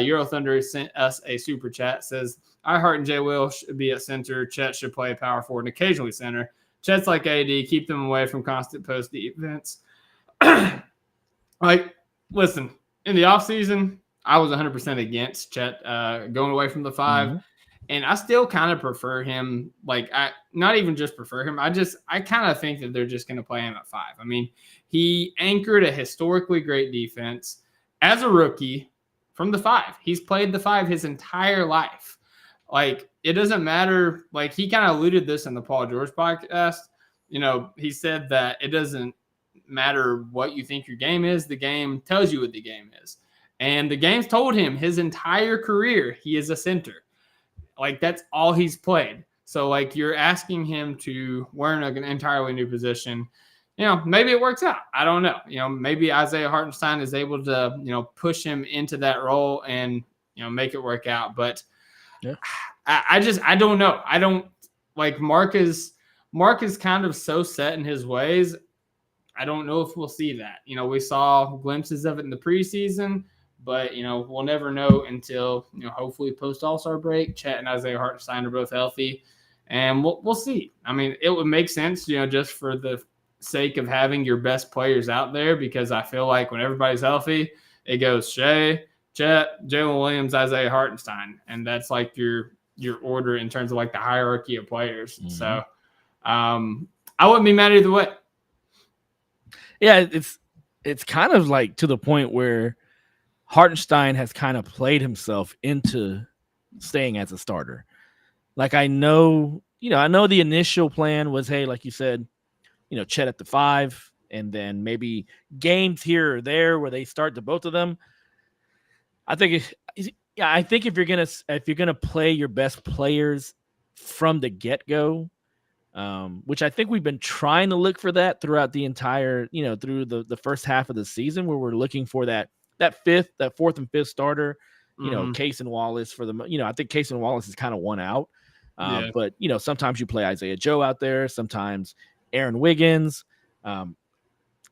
Euro Thunder sent us a super chat. Says, I Heart and J Will should be at center. Chet should play power forward and occasionally center. Chet's like AD. Keep them away from constant post defense. Like, listen, in the offseason, I was 100% against Chet going away from the 5. And I still kind of prefer him. Like, I not even just prefer him. I kind of think that they're just going to play him at 5. I mean, he anchored a historically great defense as a rookie from the 5. He's played the 5 his entire life. Like, it doesn't matter. Like, he kind of alluded this in the Paul George podcast. You know, he said that it doesn't matter what you think your game is. The game tells you what the game is. And the game's told him his entire career he is a center. Like, that's all he's played. So, like, you're asking him to learn an entirely new position. You know, maybe it works out. I don't know. You know, maybe Isaiah Hartenstein is able to, you know, push him into that role and, you know, make it work out. But I don't know. I don't like Mark is kind of so set in his ways. I don't know if we'll see that. We saw glimpses of it in the preseason, but we'll never know until hopefully post All-Star break. Chet and Isaiah Hartenstein are both healthy, and we'll see. I mean, it would make sense, just for the sake of having your best players out there, because I feel like when everybody's healthy, it goes Shea, Chet, Jalen Williams, Isaiah Hartenstein, and that's like your order in terms of like the hierarchy of players. Mm-hmm. So I wouldn't be mad either way. Yeah, it's kind of like to the point where Hartenstein has kind of played himself into staying as a starter. Like I know the initial plan was, hey, like you said, Chet at the 5, and then maybe games here or there where they start the both of them. I think if you're gonna play your best players from the get-go, which I think we've been trying to look for that throughout the entire, through the first half of the season, where we're looking for that fourth and fifth starter, Case and Wallace for the, I think Case and Wallace is kind of one out. But sometimes you play Isaiah Joe out there, sometimes Aaron Wiggins.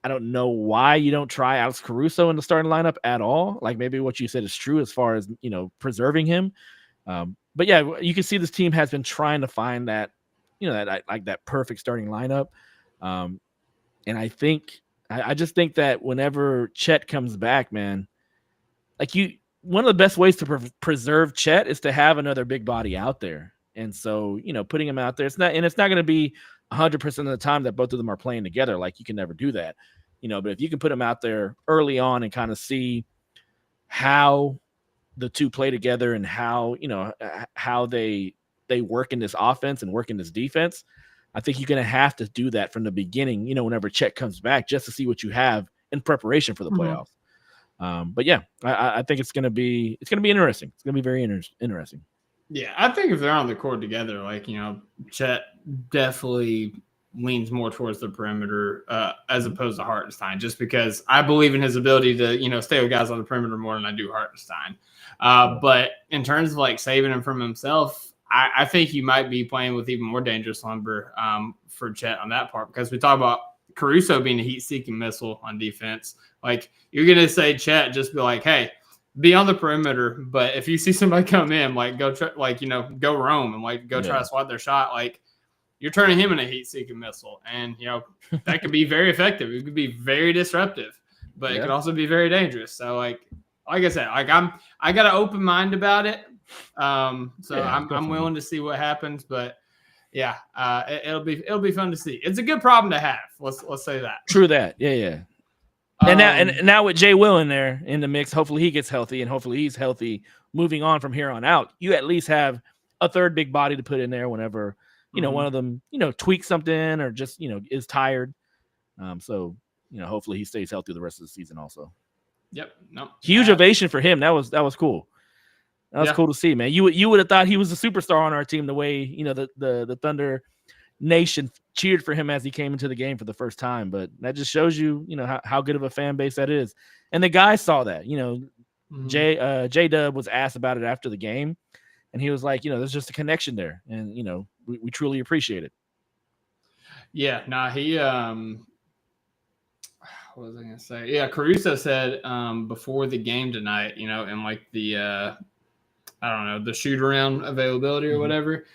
I don't know why you don't try Alex Caruso in the starting lineup at all. Like maybe what you said is true as far as, preserving him. But yeah, you can see this team has been trying to find that, that perfect starting lineup. And I just think that whenever Chet comes back, man, one of the best ways to preserve Chet is to have another big body out there. And so, putting him out there, it's not going to be 100% of the time that both of them are playing together. Like you can never do that, but if you can put them out there early on and kind of see how the two play together and how they work in this offense and work in this defense, I think you're going to have to do that from the beginning, whenever Chet comes back, just to see what you have in preparation for the playoffs. But yeah, I think it's going to be interesting. It's going to be very interesting. Yeah, I think if they're on the court together, Chet definitely leans more towards the perimeter as opposed to Hartenstein, just because I believe in his ability to, stay with guys on the perimeter more than I do Hartenstein. But in terms of saving him from himself, I think you might be playing with even more dangerous lumber for Chet on that part, because we talk about Caruso being a heat-seeking missile on defense. You're going to say Chet, just be like, hey, be on the perimeter, but if you see somebody come in, go try, go roam and go try to swat their shot, you're turning him in a heat-seeking missile, and that could be very effective. It could be very disruptive, but it could also be very dangerous. So, like I said, I got an open mind about it. I'm willing to see what happens, but yeah, it'll be fun to see. It's a good problem to have. Let's say that. True that. Yeah. And now with Jay Will in there in the mix, hopefully he gets healthy, and hopefully he's healthy moving on from here on out. You at least have a third big body to put in there whenever, one of them, tweaks something or just, is tired. So, hopefully he stays healthy the rest of the season also. Yep. No. Huge ovation for him. That was cool. That was cool to see, man. You would have thought he was a superstar on our team the way, the Thunder Nation cheered for him as he came into the game for the first time, but that just shows you, how good of a fan base that is. And the guys saw that, J-Dub was asked about it after the game, and he was like, there's just a connection there, and we truly appreciate it. Yeah, he what was I gonna say? Yeah, Caruso said before the game tonight, in the I don't know, the shoot around availability or whatever.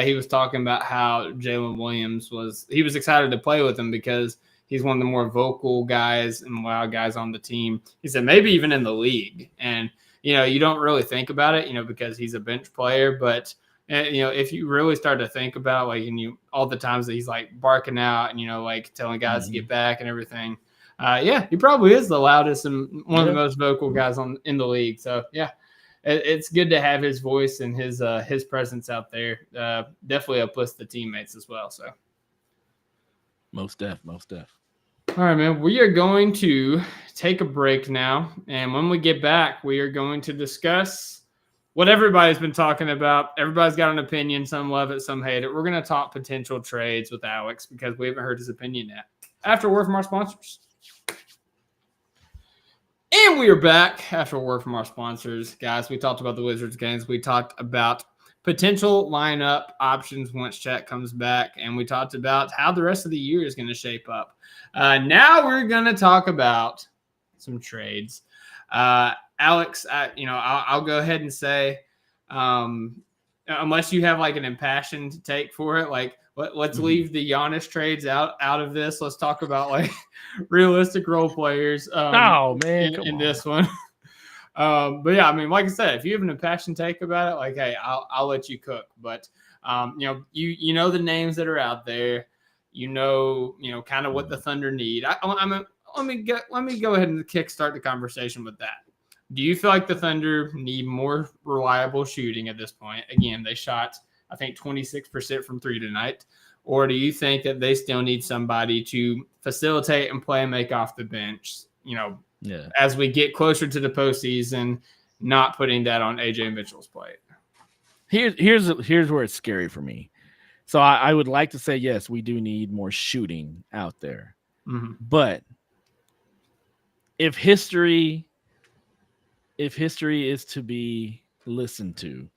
He was talking about how Jalen Williams was excited to play with him because he's one of the more vocal guys and loud guys on the team. He said maybe even in the league. And, you don't really think about it, because he's a bench player. But, if you really start to think about all the times that he's barking out and, telling guys to get back and everything. He probably is the loudest and one of the most vocal guys in the league. So, yeah. It's good to have his voice and his presence out there. Definitely uplifts the teammates as well. So, most def. All right, man. We are going to take a break now, and when we get back, we are going to discuss what everybody's been talking about. Everybody's got an opinion. Some love it, some hate it. We're going to talk potential trades with Alex because we haven't heard his opinion yet. After a word from our sponsors. And we are back after a word from our sponsors. Guys, we talked about the Wizards games. We talked about potential lineup options once Chet comes back, and we talked about how the rest of the year is going to shape up. Now we're going to talk about some trades. Alex, I'll go ahead and say, unless you have like an impassioned take for it, like let's leave the Giannis trades out of this. Let's talk about like realistic role players. Oh man, in this one. But yeah, I mean, like I said, if you have an impassioned take about it, like, hey, I'll let you cook. But you know the names that are out there. You know, kind of what the Thunder need. Let me go ahead and kickstart the conversation with that. Do you feel like the Thunder need more reliable shooting at this point? Again, they shot, I think, 26% from three tonight. Or do you think that they still need somebody to facilitate and play and make off the bench? As we get closer to the postseason, not putting that on AJ Mitchell's plate. Here's where it's scary for me. So I would like to say, yes, we do need more shooting out there. Mm-hmm. But if history is to be listened to,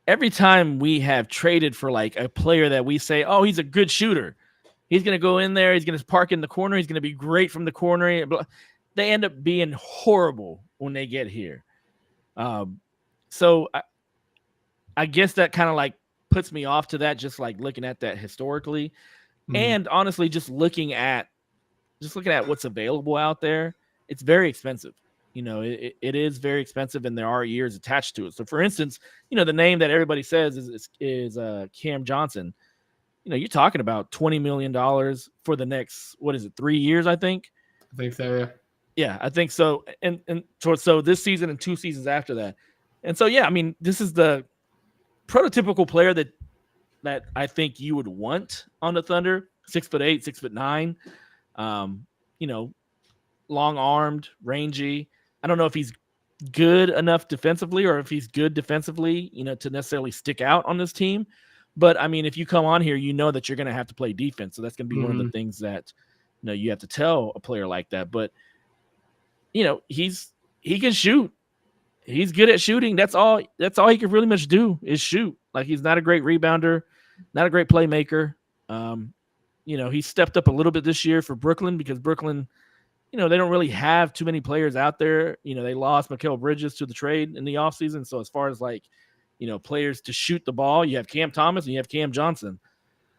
every time we have traded for like a player that we say, oh, he's a good shooter, he's going to go in there, he's going to park in the corner, he's going to be great from the corner, they end up being horrible when they get here. So I guess that kind of like puts me off to that, just like looking at that historically. Mm-hmm. And honestly, just looking at what's available out there, it's very expensive. It is very expensive, and there are years attached to it. So, for instance, the name that everybody says is Cam Johnson. You're talking about $20 million for the next, 3 years, I think? I think so, yeah. Yeah, I think so. And so this season and 2 seasons after that. And so, yeah, I mean, this is the prototypical player that I think you would want on the Thunder. 6'8", 6'9", long-armed, rangy. I don't know if he's good enough defensively or if he's good defensively, to necessarily stick out on this team. But, I mean, if you come on here, you know that you're going to have to play defense. So that's going to be one of the things that, you have to tell a player like that. But, he can shoot. He's good at shooting. That's all he can really much do is shoot. Like, he's not a great rebounder, not a great playmaker. He stepped up a little bit this year for Brooklyn because Brooklyn, they don't really have too many players out there. They lost Mikal Bridges to the trade in the offseason. So as far as like, players to shoot the ball, you have Cam Thomas and you have Cam Johnson.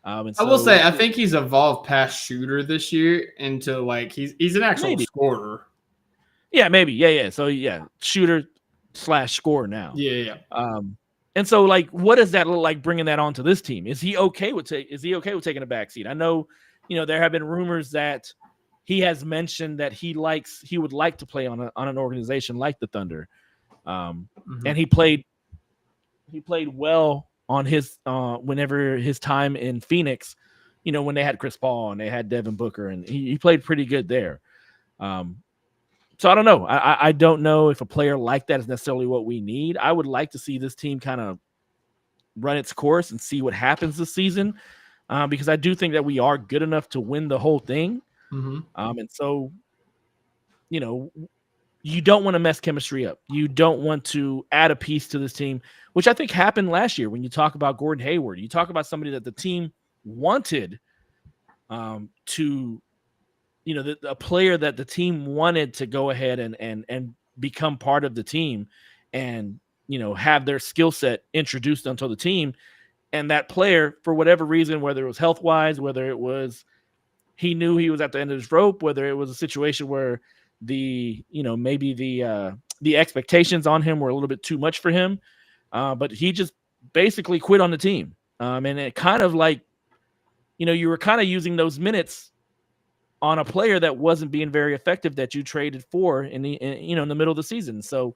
I will say, I think he's evolved past shooter this year into like he's an actual scorer. Yeah, maybe. Yeah. So yeah, shooter / scorer now. Yeah. And so like, what does that look like bringing that onto this team? Is he okay with taking a back seat? I know, there have been rumors that he has mentioned that he would like to play on an organization like the Thunder. And he played well on his whenever his time in Phoenix, when they had Chris Paul and they had Devin Booker, and he played pretty good there. So I don't know. I don't know if a player like that is necessarily what we need. I would like to see this team kind of run its course and see what happens this season, because I do think that we are good enough to win the whole thing. And so, you don't want to mess chemistry up. You don't want to add a piece to this team, which I think happened last year when you talk about Gordon Hayward. You talk about somebody that the team wanted to, a player that the team wanted to go ahead and become part of the team and, have their skill set introduced onto the team. And that player, for whatever reason, whether it was health-wise, whether it was he knew he was at the end of his rope, whether it was a situation where maybe the expectations on him were a little bit too much for him, but he just basically quit on the team. And it kind of like, you were kind of using those minutes on a player that wasn't being very effective that you traded for in the middle of the season. So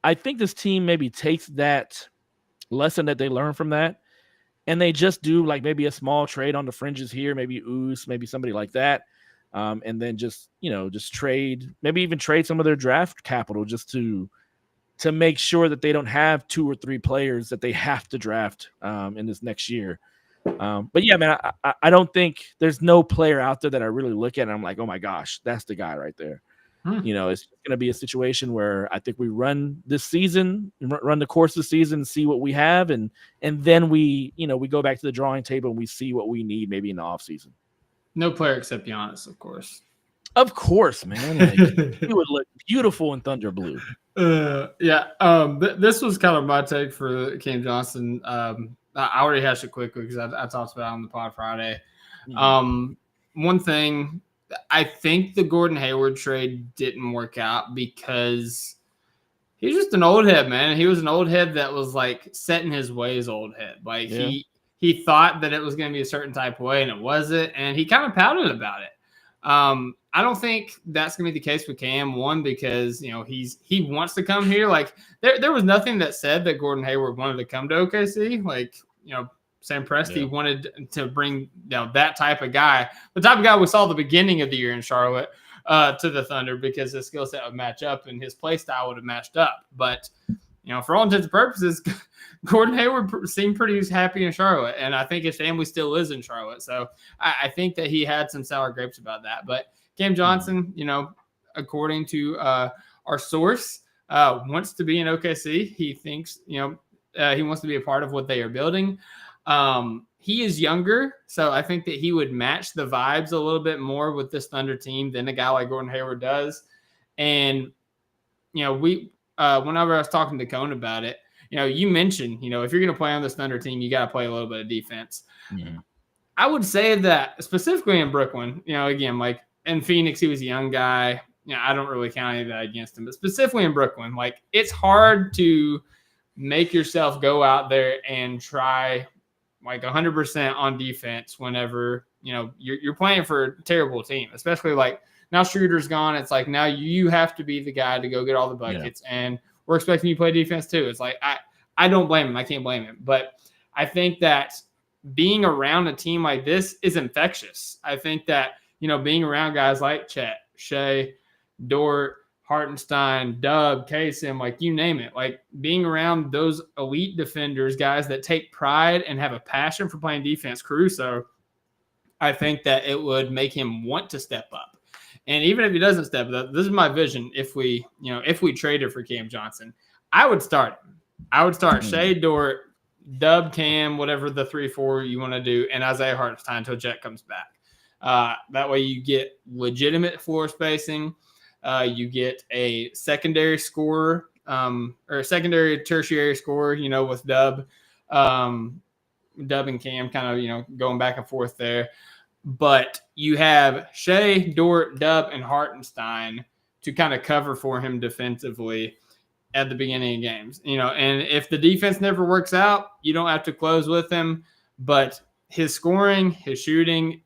I think this team maybe takes that lesson that they learned from that, and they just do like maybe a small trade on the fringes here, maybe Oos, maybe somebody like that. And then just trade, maybe even trade some of their draft capital just to make sure that they don't have 2 or 3 players that they have to draft in this next year. But yeah, man, I don't think there's no player out there that I really look at and I'm like, oh my gosh, that's the guy right there. It's going to be a situation where I think we run this season, run the course of the season, see what we have, and then we go back to the drawing table and we see what we need maybe in the offseason. No player except Giannis, of course. Of course, man. Like, he would look beautiful in Thunder Blue. This was kind of my take for Cam Johnson. I already hashed it quickly because I talked about it on the pod Friday. One thing, I think the Gordon Hayward trade didn't work out because he's just an old head, man. He was an old head that was like set in his ways, old head. Like he thought that it was going to be a certain type of way and it wasn't, and he kind of pouted about it. I don't think that's going to be the case with Cam. One, because he wants to come here. Like there was nothing that said that Gordon Hayward wanted to come to OKC. Like Sam Presti wanted to bring that type of guy, the type of guy we saw at the beginning of the year in Charlotte, to the Thunder because his skill set would match up and his play style would have matched up. But for all intents and purposes, Gordon Hayward seemed pretty happy in Charlotte, and I think his family still is in Charlotte. So I think that he had some sour grapes about that. But Cam Johnson, according to our source, wants to be in OKC. He thinks, he wants to be a part of what they are building. He is younger, so I think that he would match the vibes a little bit more with this Thunder team than a guy like Gordon Hayward does. And, whenever I was talking to Cone about it, you mentioned, if you're going to play on this Thunder team, you got to play a little bit of defense. Mm-hmm. I would say that specifically in Brooklyn, again, like in Phoenix, he was a young guy. I don't really count any of that against him, but specifically in Brooklyn, like it's hard to make yourself go out there and try like 100% on defense whenever, you're playing for a terrible team, especially like now Schroeder's gone. It's like now you have to be the guy to go get all the buckets, and we're expecting you to play defense too. It's like I don't blame him. I can't blame him. But I think that being around a team like this is infectious. I think that, being around guys like Chet, Shea, Dort, Hartenstein, Dub, Kaysen, like you name it, like being around those elite defenders, guys that take pride and have a passion for playing defense, Caruso, I think that it would make him want to step up. And even if he doesn't step up, this is my vision. If we traded for Cam Johnson, I would start him. I would start Shea, Dort, Dub, Cam, whatever the 3-4 you want to do, and Isaiah Hartenstein until Jet comes back. That way you get legitimate floor spacing. You get a secondary scorer or a secondary tertiary scorer, with Dub and Cam kind of, going back and forth there. But you have Shea, Dort, Dub, and Hartenstein to kind of cover for him defensively at the beginning of games. And if the defense never works out, you don't have to close with him. But his scoring, his shooting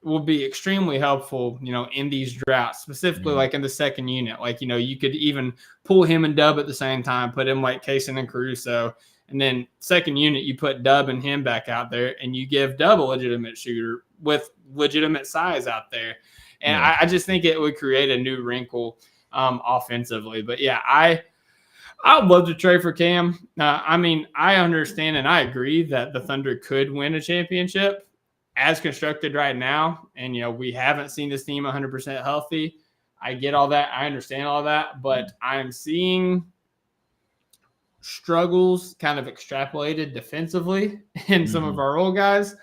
will be extremely helpful, in these droughts, specifically like in the second unit. Like, you could even pull him and Dub at the same time, put him like Kaysen and Caruso. And then second unit, you put Dub and him back out there, and you give Dub a legitimate shooter with legitimate size out there. And I just think it would create a new wrinkle offensively. But yeah, I'd love to trade for Cam. I understand and I agree that the Thunder could win a championship as constructed right now. And, we haven't seen this team 100% healthy. I get all that. I understand all that. But I'm seeing struggles kind of extrapolated defensively in some of our old guys,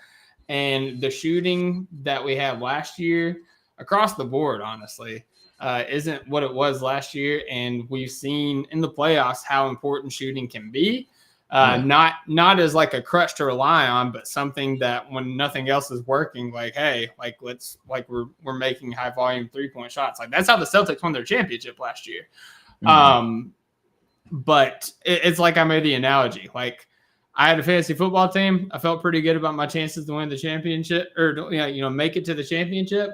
and the shooting that we had last year across the board, honestly, isn't what it was last year. And we've seen in the playoffs how important shooting can be. Not as like a crutch to rely on, but something that when nothing else is working, like, hey, like we're making high volume 3-point shots. Like that's how the Celtics won their championship last year. But it's like I made the analogy. Like I had a fantasy football team. I felt pretty good about my chances to win the championship or, make it to the championship.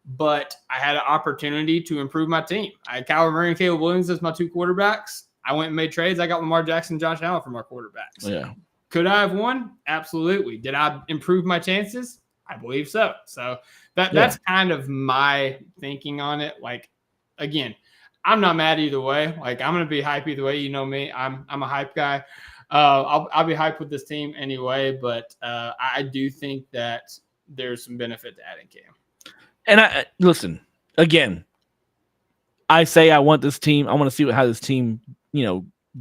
But I had an opportunity to improve my team. I had Kyler Murray and Caleb Williams as my two quarterbacks. I went and made trades. I got Lamar Jackson and Josh Allen for my quarterbacks. Yeah. Could I have won? Absolutely. Did I improve my chances? I believe so. So that's kind of my thinking on it. Like, again, I'm not mad either way. Like, I'm going to be hype either way. You know me. I'm a hype guy. I'll be hyped with this team anyway, but I do think that there's some benefit to adding Cam. And listen, again, I say I want this team. I want to see how this team,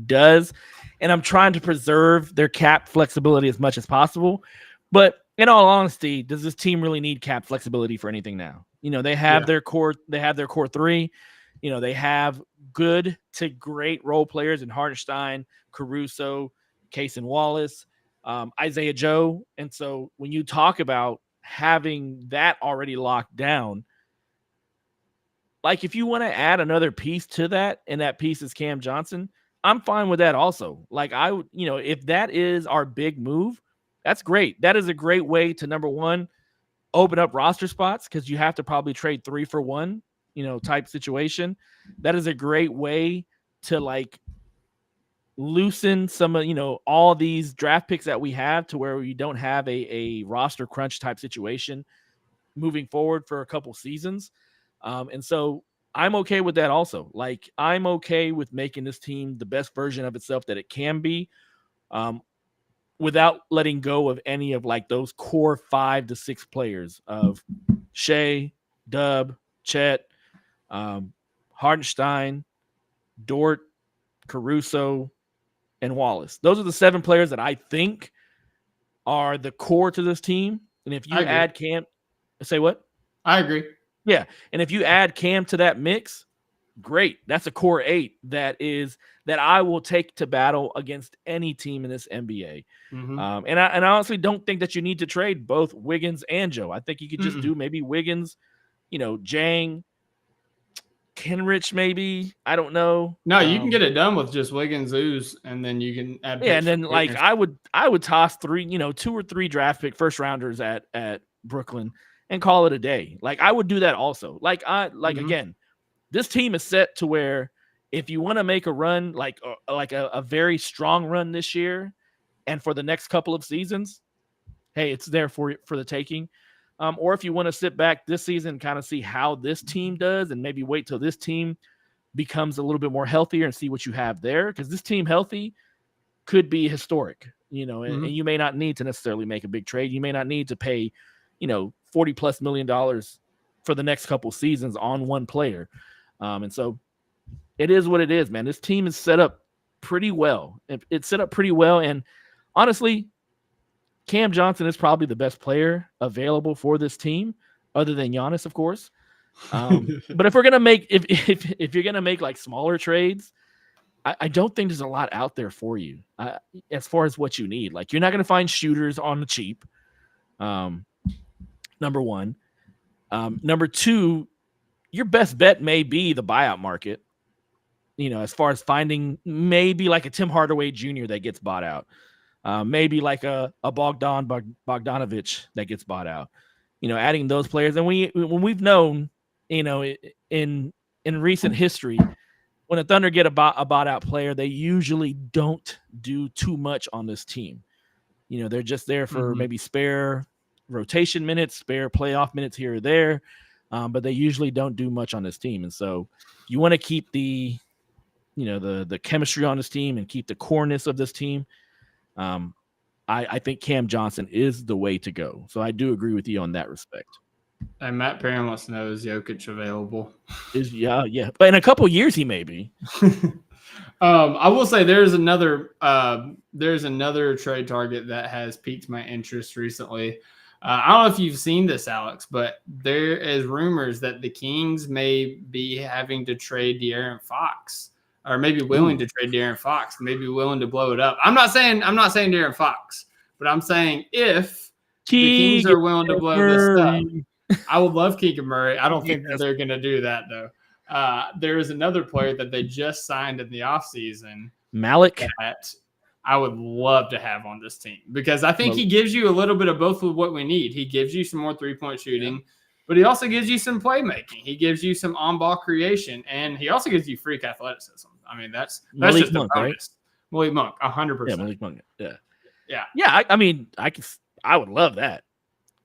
does. And I'm trying to preserve their cap flexibility as much as possible. But in all honesty, does this team really need cap flexibility for anything now? They have their core. They have their core three. They have good to great role players in Hartenstein, Caruso, Case and Wallace, Isaiah Joe. And so when you talk about having that already locked down, like if you want to add another piece to that, and that piece is Cam Johnson, I'm fine with that also. Like I would, if that is our big move, that's great. That is a great way to, number one, open up roster spots because you have to probably trade 3 for 1, type situation. That is a great way to like loosen some of, all these draft picks that we have to where we don't have a roster crunch type situation moving forward for a couple seasons. And so I'm okay with that also. Like I'm okay with making this team the best version of itself that it can be, without letting go of any of like those core 5 to 6 players of Shea, Dub, Chet, Hartenstein, Dort, Caruso, and Wallace. Those are the 7 players that I think are the core to this team. And if you add Cam, say what? I agree. Yeah. And if you add Cam to that mix, great. That's a core 8 that I will take to battle against any team in this NBA. Mm-hmm. And I honestly don't think that you need to trade both Wiggins and Joe. I think you could just do maybe Wiggins, Jang, Kenrich, maybe. I don't know. No, you can get it done with just Wiggins, Ooze, and then you can add. Yeah, and then like I would toss 3, 2 or 3 draft pick first rounders at Brooklyn and call it a day. Like I would do that also. Like again, this team is set to where if you want to make a run, like a very strong run this year and for the next couple of seasons, hey, it's there for the taking. Or if you want to sit back this season and kind of see how this team does and maybe wait till this team becomes a little bit more healthier and see what you have there. Because this team healthy could be historic, and you may not need to necessarily make a big trade. You may not need to pay, $40+ million for the next couple seasons on one player. And so it is what it is, man. This team is set up pretty well. It's set up pretty well. And honestly, Cam Johnson is probably the best player available for this team, other than Giannis, of course. But if we're gonna make if you're gonna make like smaller trades, I don't think there's a lot out there for you as far as what you need. Like you're not gonna find shooters on the cheap. Number one. Number two, your best bet may be the buyout market. As far as finding maybe like a Tim Hardaway Jr. that gets bought out. Maybe like a Bogdanovich that gets bought out, adding those players. And when we've known, in recent history, when the Thunder get a bought out player, they usually don't do too much on this team. They're just there for maybe spare rotation minutes, spare playoff minutes here or there. But they usually don't do much on this team. And so you want to keep the chemistry on this team and keep the coreness of this team. I think Cam Johnson is the way to go. So I do agree with you on that respect. And Matt Perrin wants to know, is Jokic available? Yeah. But in a couple years, he may be. I will say there's another trade target that has piqued my interest recently. I don't know if you've seen this, Alex, but there is rumors that the Kings may be having to trade De'Aaron Fox. Or maybe willing to trade De'Aaron Fox, maybe willing to blow it up. I'm not saying De'Aaron Fox, but I'm saying if the Kings are willing to blow this up, I would love Keegan Murray. I don't think that they're going to do that, though. There is another player that they just signed in the offseason. Malik. That I would love to have on this team because I think he gives you a little bit of both of what we need. He gives you some more three-point shooting. Yeah. But he also gives you some playmaking. He gives you some on-ball creation, and he also gives you freak athleticism. I mean, that's Malik just Monk, a bonus. Right? Malik Monk, 100%. Yeah, Malik Monk. Yeah. Yeah. I would love that.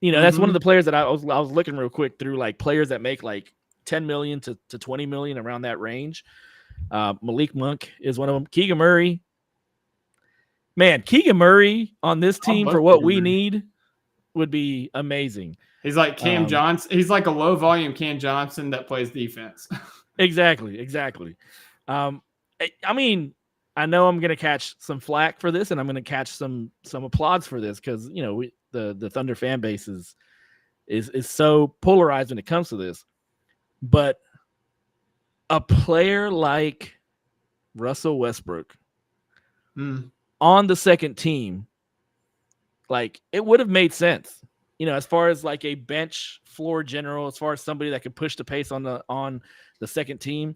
That's one of the players that I was looking real quick through, like players that make like 10 million to 20 million around that range. Malik Monk is one of them. Keegan Murray. Man, Keegan Murray on this team for what we need would be amazing. He's like Cam Johnson. He's like a low volume Cam Johnson that plays defense. Exactly. I mean, I know I'm gonna catch some flack for this, and I'm gonna catch some applause for this because the Thunder fan base is so polarized when it comes to this. But a player like Russell Westbrook on the second team, like it would have made sense, as far as like a bench floor general, as far as somebody that could push the pace on the second team,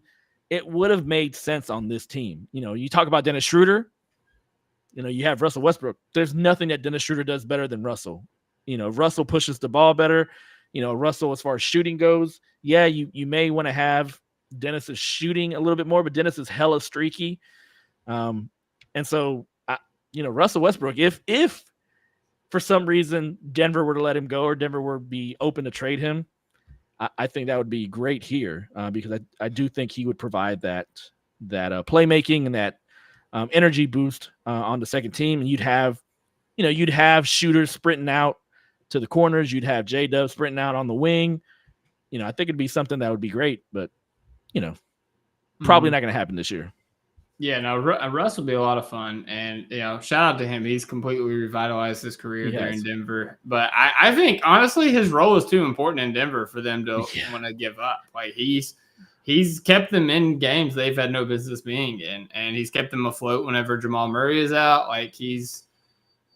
it would have made sense on this team. You talk about Dennis Schroeder, you have Russell Westbrook. There's nothing that Dennis Schroeder does better than Russell. Russell pushes the ball better. Russell, as far as shooting goes, yeah, you may want to have Dennis's shooting a little bit more, but Dennis is hella streaky. And so, Russell Westbrook, if for some reason Denver were to let him go or Denver were be open to trade him, I think that would be great here because I do think he would provide that playmaking and that energy boost on the second team. And you'd have shooters sprinting out to the corners. You'd have J-Dub sprinting out on the wing. I think it'd be something that would be great, but probably not going to happen this year. Yeah, no, Russ will be a lot of fun, and shout out to him. He's completely revitalized his career there in Denver. But I think honestly, his role is too important in Denver for them to want to give up. Like he's kept them in games they've had no business being in, and he's kept them afloat whenever Jamal Murray is out. Like he's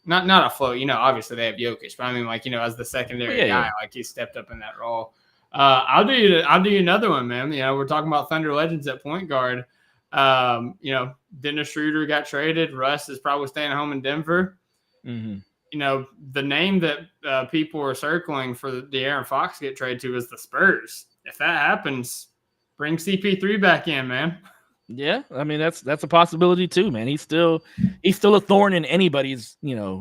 not afloat. Obviously they have Jokic, but I mean, like as the secondary guy, like he stepped up in that role. I'll do you another one, man. We're talking about Thunder legends at point guard. Dennis Schroeder got traded. Russ is probably staying home in Denver. Mm-hmm. The name that people are circling for the De'Aaron Fox get traded to is the Spurs. If that happens, bring CP3 back in, man. Yeah, I mean that's a possibility too, man. He's still a thorn in anybody's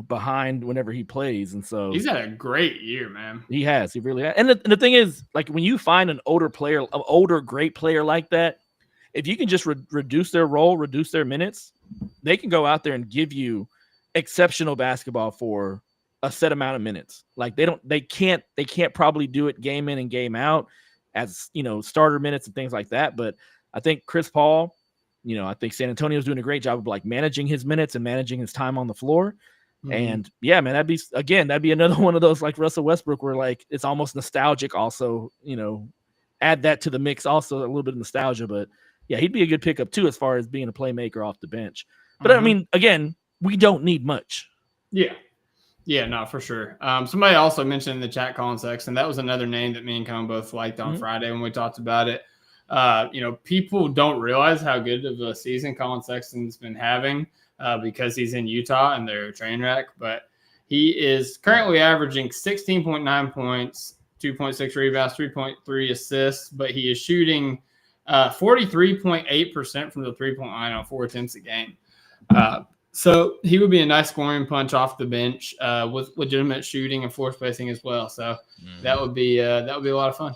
behind whenever he plays, and so he's had a great year, man. He really has. And the thing is, like when you find an older great player like that, if you can just reduce their role, reduce their minutes, they can go out there and give you exceptional basketball for a set amount of minutes. Like they can't probably do it game in and game out as starter minutes and things like that. But I think Chris Paul, I think San Antonio's doing a great job of like managing his minutes and managing his time on the floor. Mm-hmm. And yeah, man, that'd be another one of those like Russell Westbrook where like it's almost nostalgic. Also, add that to the mix. Also a little bit of nostalgia, but. Yeah, he'd be a good pickup, too, as far as being a playmaker off the bench. But, I mean, again, we don't need much. Yeah. Yeah, no, for sure. Somebody also mentioned in the chat Colin Sexton. That was another name that me and Colin both liked on Friday when we talked about it. People don't realize how good of a season Colin Sexton's been having because he's in Utah and they're a train wreck. But he is currently averaging 16.9 points, 2.6 rebounds, 3.3 assists, but he is shooting 43.8% from the three-point line on 4 attempts a game. So he would be a nice scoring punch off the bench with legitimate shooting and floor spacing as well. So that would be a lot of fun.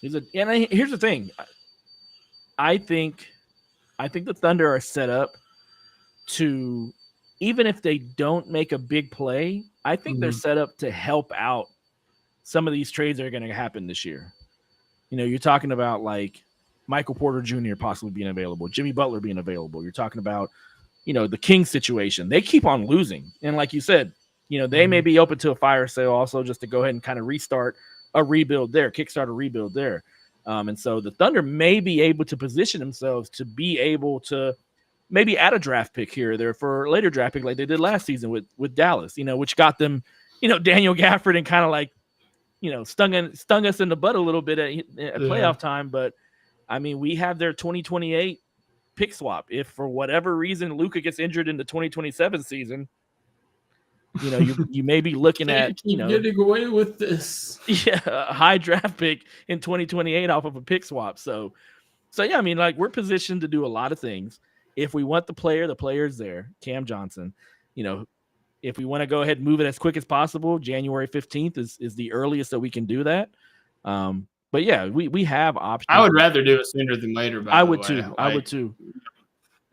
Here's the thing. I think the Thunder are set up to, even if they don't make a big play, I think they're set up to help out some of these trades that are going to happen this year. You're talking about like Michael Porter Jr. possibly being available, Jimmy Butler being available. You're talking about, the Kings situation. They keep on losing. And like you said, they may be open to a fire sale also just to go ahead and kind of restart a rebuild there, kickstart a rebuild there. And so the Thunder may be able to position themselves to be able to maybe add a draft pick here or there for a later draft pick like they did last season with Dallas, which got them, Daniel Gafford and kind of like, stung us in the butt a little bit at playoff time. But I mean, we have their 2028 pick swap. If for whatever reason Luka gets injured in the 2027 season, you may be looking at getting away with this. Yeah, a high draft pick in 2028 off of a pick swap. So yeah, I mean, like we're positioned to do a lot of things. If we want the player's there. Cam Johnson, if we want to go ahead and move it as quick as possible, January 15th is the earliest that we can do that. But yeah, we have options. I would rather do it sooner than later. I would too.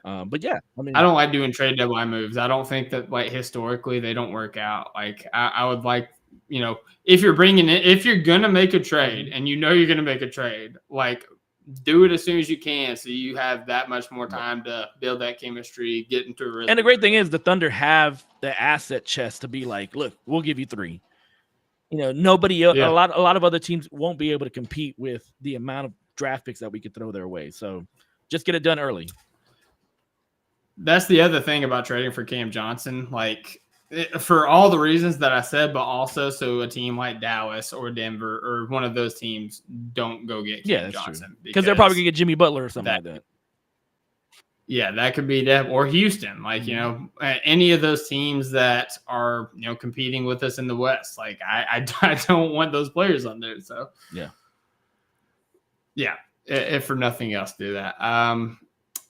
But yeah, I mean, I don't like doing trade deadline moves. I don't think that like historically they don't work out. Like I would like, if you're bringing it, if you're gonna make a trade and you're gonna make a trade, like do it as soon as you can, so you have that much more time to build that chemistry, get into a rhythm. And the great thing is the Thunder have the asset chest to be like, look, we'll give you 3. Nobody else, Yeah. a lot of other teams won't be able to compete with the amount of draft picks that we could throw their way. So just get it done early. That's the other thing about trading for Cam Johnson, for all the reasons that I said, but also so a team like Dallas or Denver or one of those teams don't go get Cam Johnson. Because they're probably going to get Jimmy Butler or something like that. Yeah, that could be that, or Houston. Any of those teams that are competing with us in the West. I don't want those players on there. So yeah, if for nothing else, do that.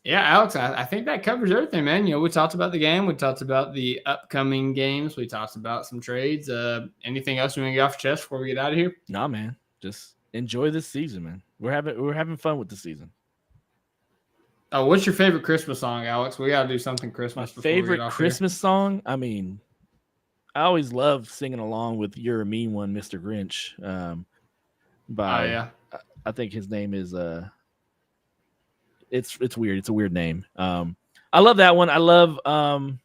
Yeah, Alex, I think that covers everything, man. We talked about the game. We talked about the upcoming games. We talked about some trades. Anything else you want to get off your chest before we get out of here? Nah, man. Just enjoy this season, man. We're having fun with the season. Oh, what's your favorite Christmas song, Alex? We got to do something Christmas. My favorite Christmas song? I mean, I always love singing along with You're a Mean One, Mr. Grinch. I think his name is it's weird. It's a weird name. I love that one. I love have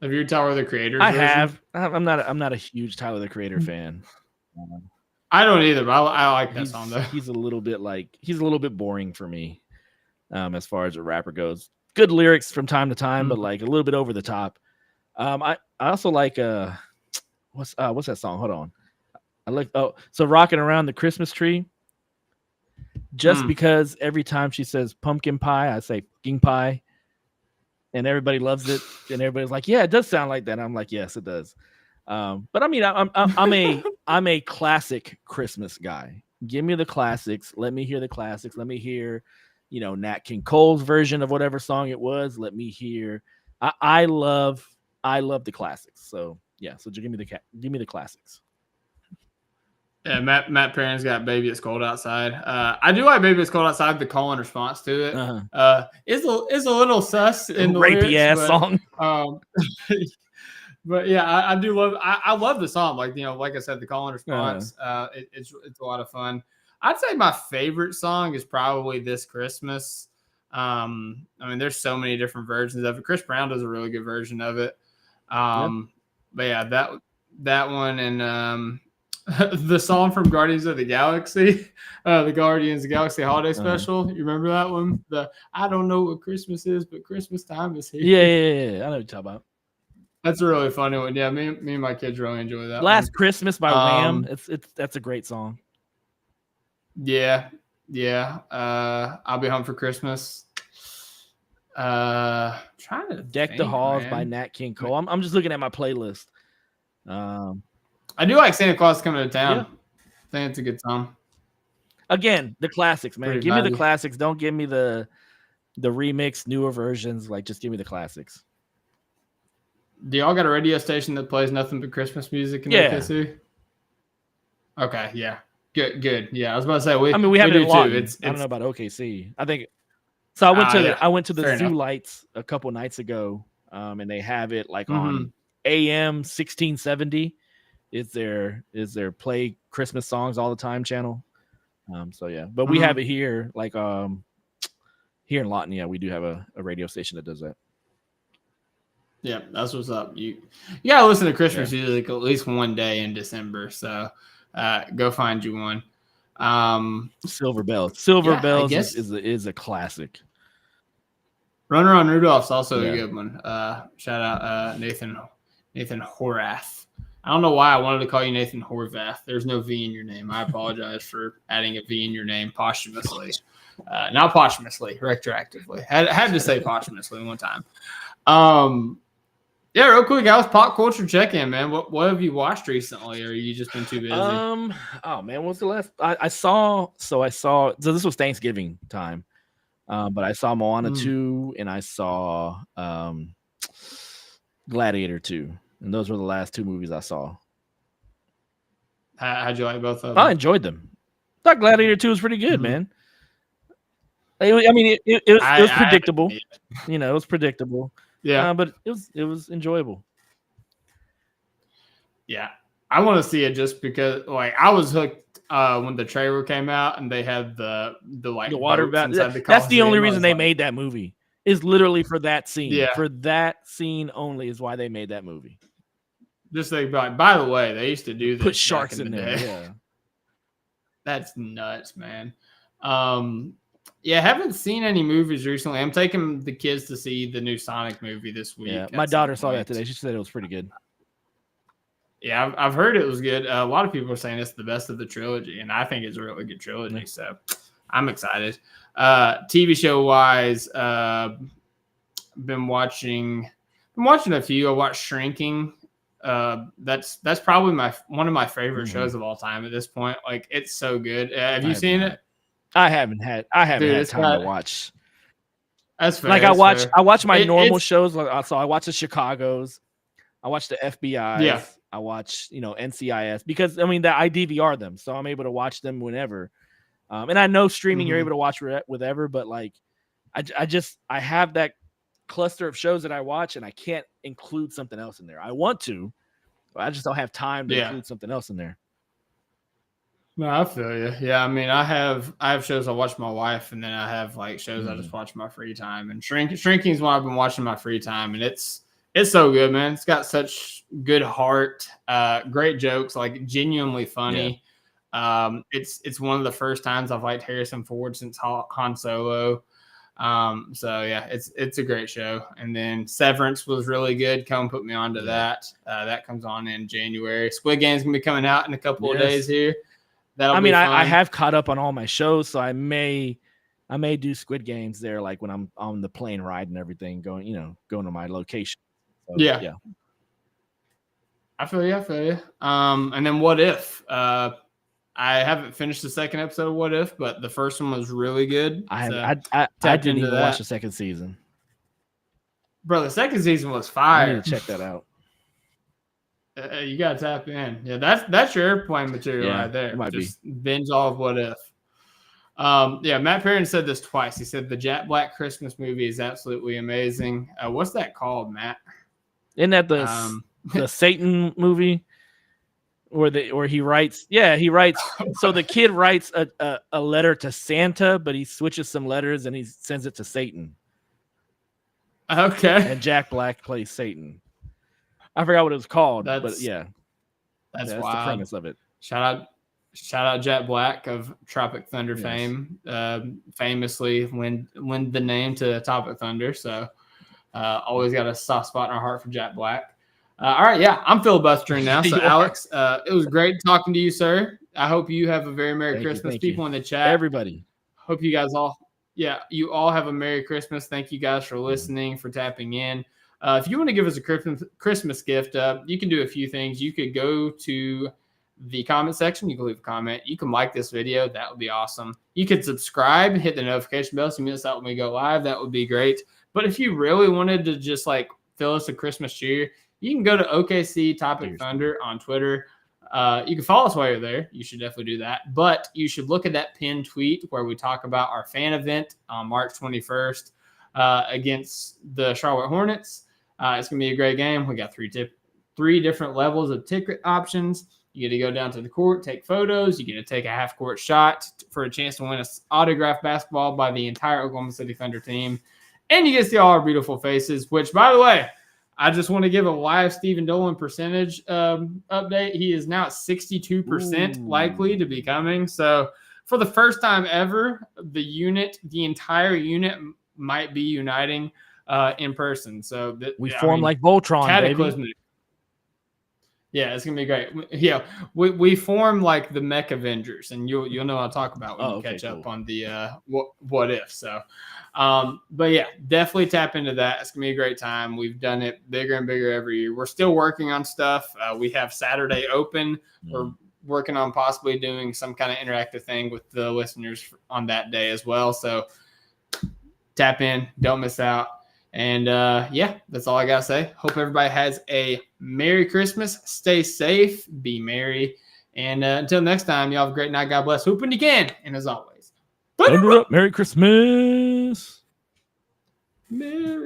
you Tyler the Creator? I'm not a huge Tyler the Creator fan. I don't either, but I like that song though. He's a little bit boring for me. As far as a rapper goes, good lyrics from time to time, but a little bit over the top. I also like what's that song? Hold on. So Rocking Around the Christmas Tree. Just because every time she says pumpkin pie, I say fucking pie, and everybody loves it, and everybody's like, "Yeah, it does sound like that." I'm like, "Yes, it does." But I mean, I'm a classic Christmas guy. Give me the classics. Let me hear the classics. Let me hear, Nat King Cole's version of whatever song it was. Let me hear. I love the classics. So yeah. So give me the classics. Yeah, Matt Perrin's got "Baby It's Cold Outside." I do like "Baby It's Cold Outside." The call and response to it is a little sus in the rapey lyrics, ass song. But yeah, I do love. I love the song. Like I said, the call and response. It's a lot of fun. I'd say my favorite song is probably "This Christmas." I mean, there's so many different versions of it. Chris Brown does a really good version of it. But yeah, that one and the song from Guardians of the Galaxy, the Guardians of the Galaxy Holiday Special. You remember that one? I don't know what Christmas is, but Christmas time is here. Yeah. I know what you're talking about. That's a really funny one. Yeah, me and my kids really enjoy that. Last Christmas by Wham. That's a great song. Yeah. I'll Be Home for Christmas. Trying to Deck the Halls by Nat King Cole. I'm just looking at my playlist. I do like Santa Claus Coming to Town. I think it's a good song. Again, the classics, man. Give me the classics. Don't give me the remix, newer versions. Just give me the classics. Do y'all got a radio station that plays nothing but Christmas music in OKC? Okay, yeah. Good. Yeah, I was about to say we have it in Lawton. I don't know about OKC. I think so. I went to the Zoo Lights a couple nights ago, and they have it on AM 1670. Is their play Christmas songs all the time channel. So yeah, but we have it here, here in Lawton. Yeah, we do have a radio station that does that. Yeah, that's what's up. You gotta listen to Christmas music at least one day in December. So go find you one. Silver Bells is a classic. Runner on Rudolph's also a good one. Shout out Nathan Horath. I don't know why I wanted to call you Nathan Horvath. There's no V in your name. I apologize for adding a V in your name posthumously. Not posthumously, retroactively. Had to say posthumously one time. Yeah, real quick, guys, pop culture check-in, man. What have you watched recently, or you just been too busy? Oh man, what's the last? I saw. So this was Thanksgiving time, but I saw Moana 2 and I saw Gladiator 2, and those were the last 2 movies I saw. How'd you like both of them? I enjoyed them. I thought Gladiator 2 was pretty good, man. I mean, it was predictable. It was predictable. Yeah, but it was enjoyable. Yeah, I want to see it just because, I was hooked when the trailer came out and they had the like The water boats inside the That's the only Coliseum, I reason was they like, made that movie. Is literally for that scene. Yeah. For that scene only is why they made that movie. just like, by the way, they used to do this Put back sharks in in the there. day. Yeah. That's nuts, man. Yeah, haven't seen any movies recently. I'm taking the kids to see the new Sonic movie this week. Yeah. My daughter saw that today. She said it was pretty good. Yeah, I've heard it was good. A lot of people are saying it's the best of the trilogy, and I think it's a really good trilogy. So I'm excited. TV show wise, been watching a few. I watched Shrinking. That's probably one of my favorite shows of all time at this point. Like, it's so good. Have you seen it? I haven't had Dude, time to watch. That's fair. Like, that's fair. I watch my normal it's- shows. Like, so I watch the Chicago's, I watch the FBI's, Yeah. I watch, NCIS, because I mean that I DVR them, so I'm able to watch them whenever. And I know streaming you're able to watch whatever, but like I have that cluster of shows that I watch, and I can't include something else in there. I want to, but I just don't have time to include something else in there. No, I feel you. Yeah, I mean, I have shows I watch with my wife, and then I have like shows I just watch in my free time. And Shrinking is what I've been watching in my free time, and it's so good, man. It's got such good heart, great jokes, like genuinely funny. Yeah. It's one of the first times I've liked Harrison Ford since Han Solo. So yeah, it's a great show. And then Severance was really good. Come put me onto that. That comes on in January. Squid Game's gonna be coming out in a couple of days here. I have caught up on all my shows, so I may do Squid Games there, like when I'm on the plane ride and everything, going to my location. So, yeah. I feel you. And then What If? I haven't finished the second episode of What If, but the first one was really good. I didn't even watch the second season. Bro, the second season was fire. I need to check that out. You gotta tap in. Yeah, that's your airplane material right there. It might just binge all of What If. Matt Perrin said this twice. He said the Jack Black Christmas movie is absolutely amazing. What's that called, Matt? Isn't that the Satan movie? Or he writes. So the kid writes a letter to Santa, but he switches some letters and he sends it to Satan. Okay. And Jack Black plays Satan. I forgot what it was called, but yeah. That's the premise of it. Shout out Jack Black of Tropic Thunder fame. Famously lend the name to Tropic Thunder. So always got a soft spot in our heart for Jack Black. All right, I'm filibustering now. So Alex, it was great talking to you, sir. I hope you have a very Merry Christmas. People in the chat, everybody. Hope you guys you all have a Merry Christmas. Thank you guys for listening, for tapping in. If you want to give us a Christmas gift, you can do a few things. You could go to the comment section. You can leave a comment. You can like this video. That would be awesome. You could subscribe, hit the notification bell so you miss out when we go live. That would be great. But if you really wanted to just like fill us a Christmas cheer, you can go to OKC Topic Thunder on Twitter. You can follow us while you're there. You should definitely do that. But you should look at that pinned tweet where we talk about our fan event on March 21st against the Charlotte Hornets. It's going to be a great game. We got three different levels of ticket options. You get to go down to the court, take photos. You get to take a half-court shot for a chance to win an autographed basketball by the entire Oklahoma City Thunder team. And you get to see all our beautiful faces, which, by the way, I just want to give a live Stephen Dolan percentage update. He is now at 62% likely to be coming. So for the first time ever, the entire unit might be uniting in person. So we form like Voltron, cataclysmic. Baby. Yeah, it's gonna be great. Yeah, we form like the Mech Avengers, and you'll know what I'll talk about when we catch up on the what if. So, but yeah, definitely tap into that. It's gonna be a great time. We've done it bigger and bigger every year. We're still working on stuff. We have Saturday open. We're working on possibly doing some kind of interactive thing with the listeners on that day as well. So tap in, don't miss out. And that's all I gotta say. Hope everybody has a Merry Christmas. Stay safe, be merry, and until next time, y'all have a great night. God bless. Hooping again, and as always, Thunder up. Merry Christmas. Merry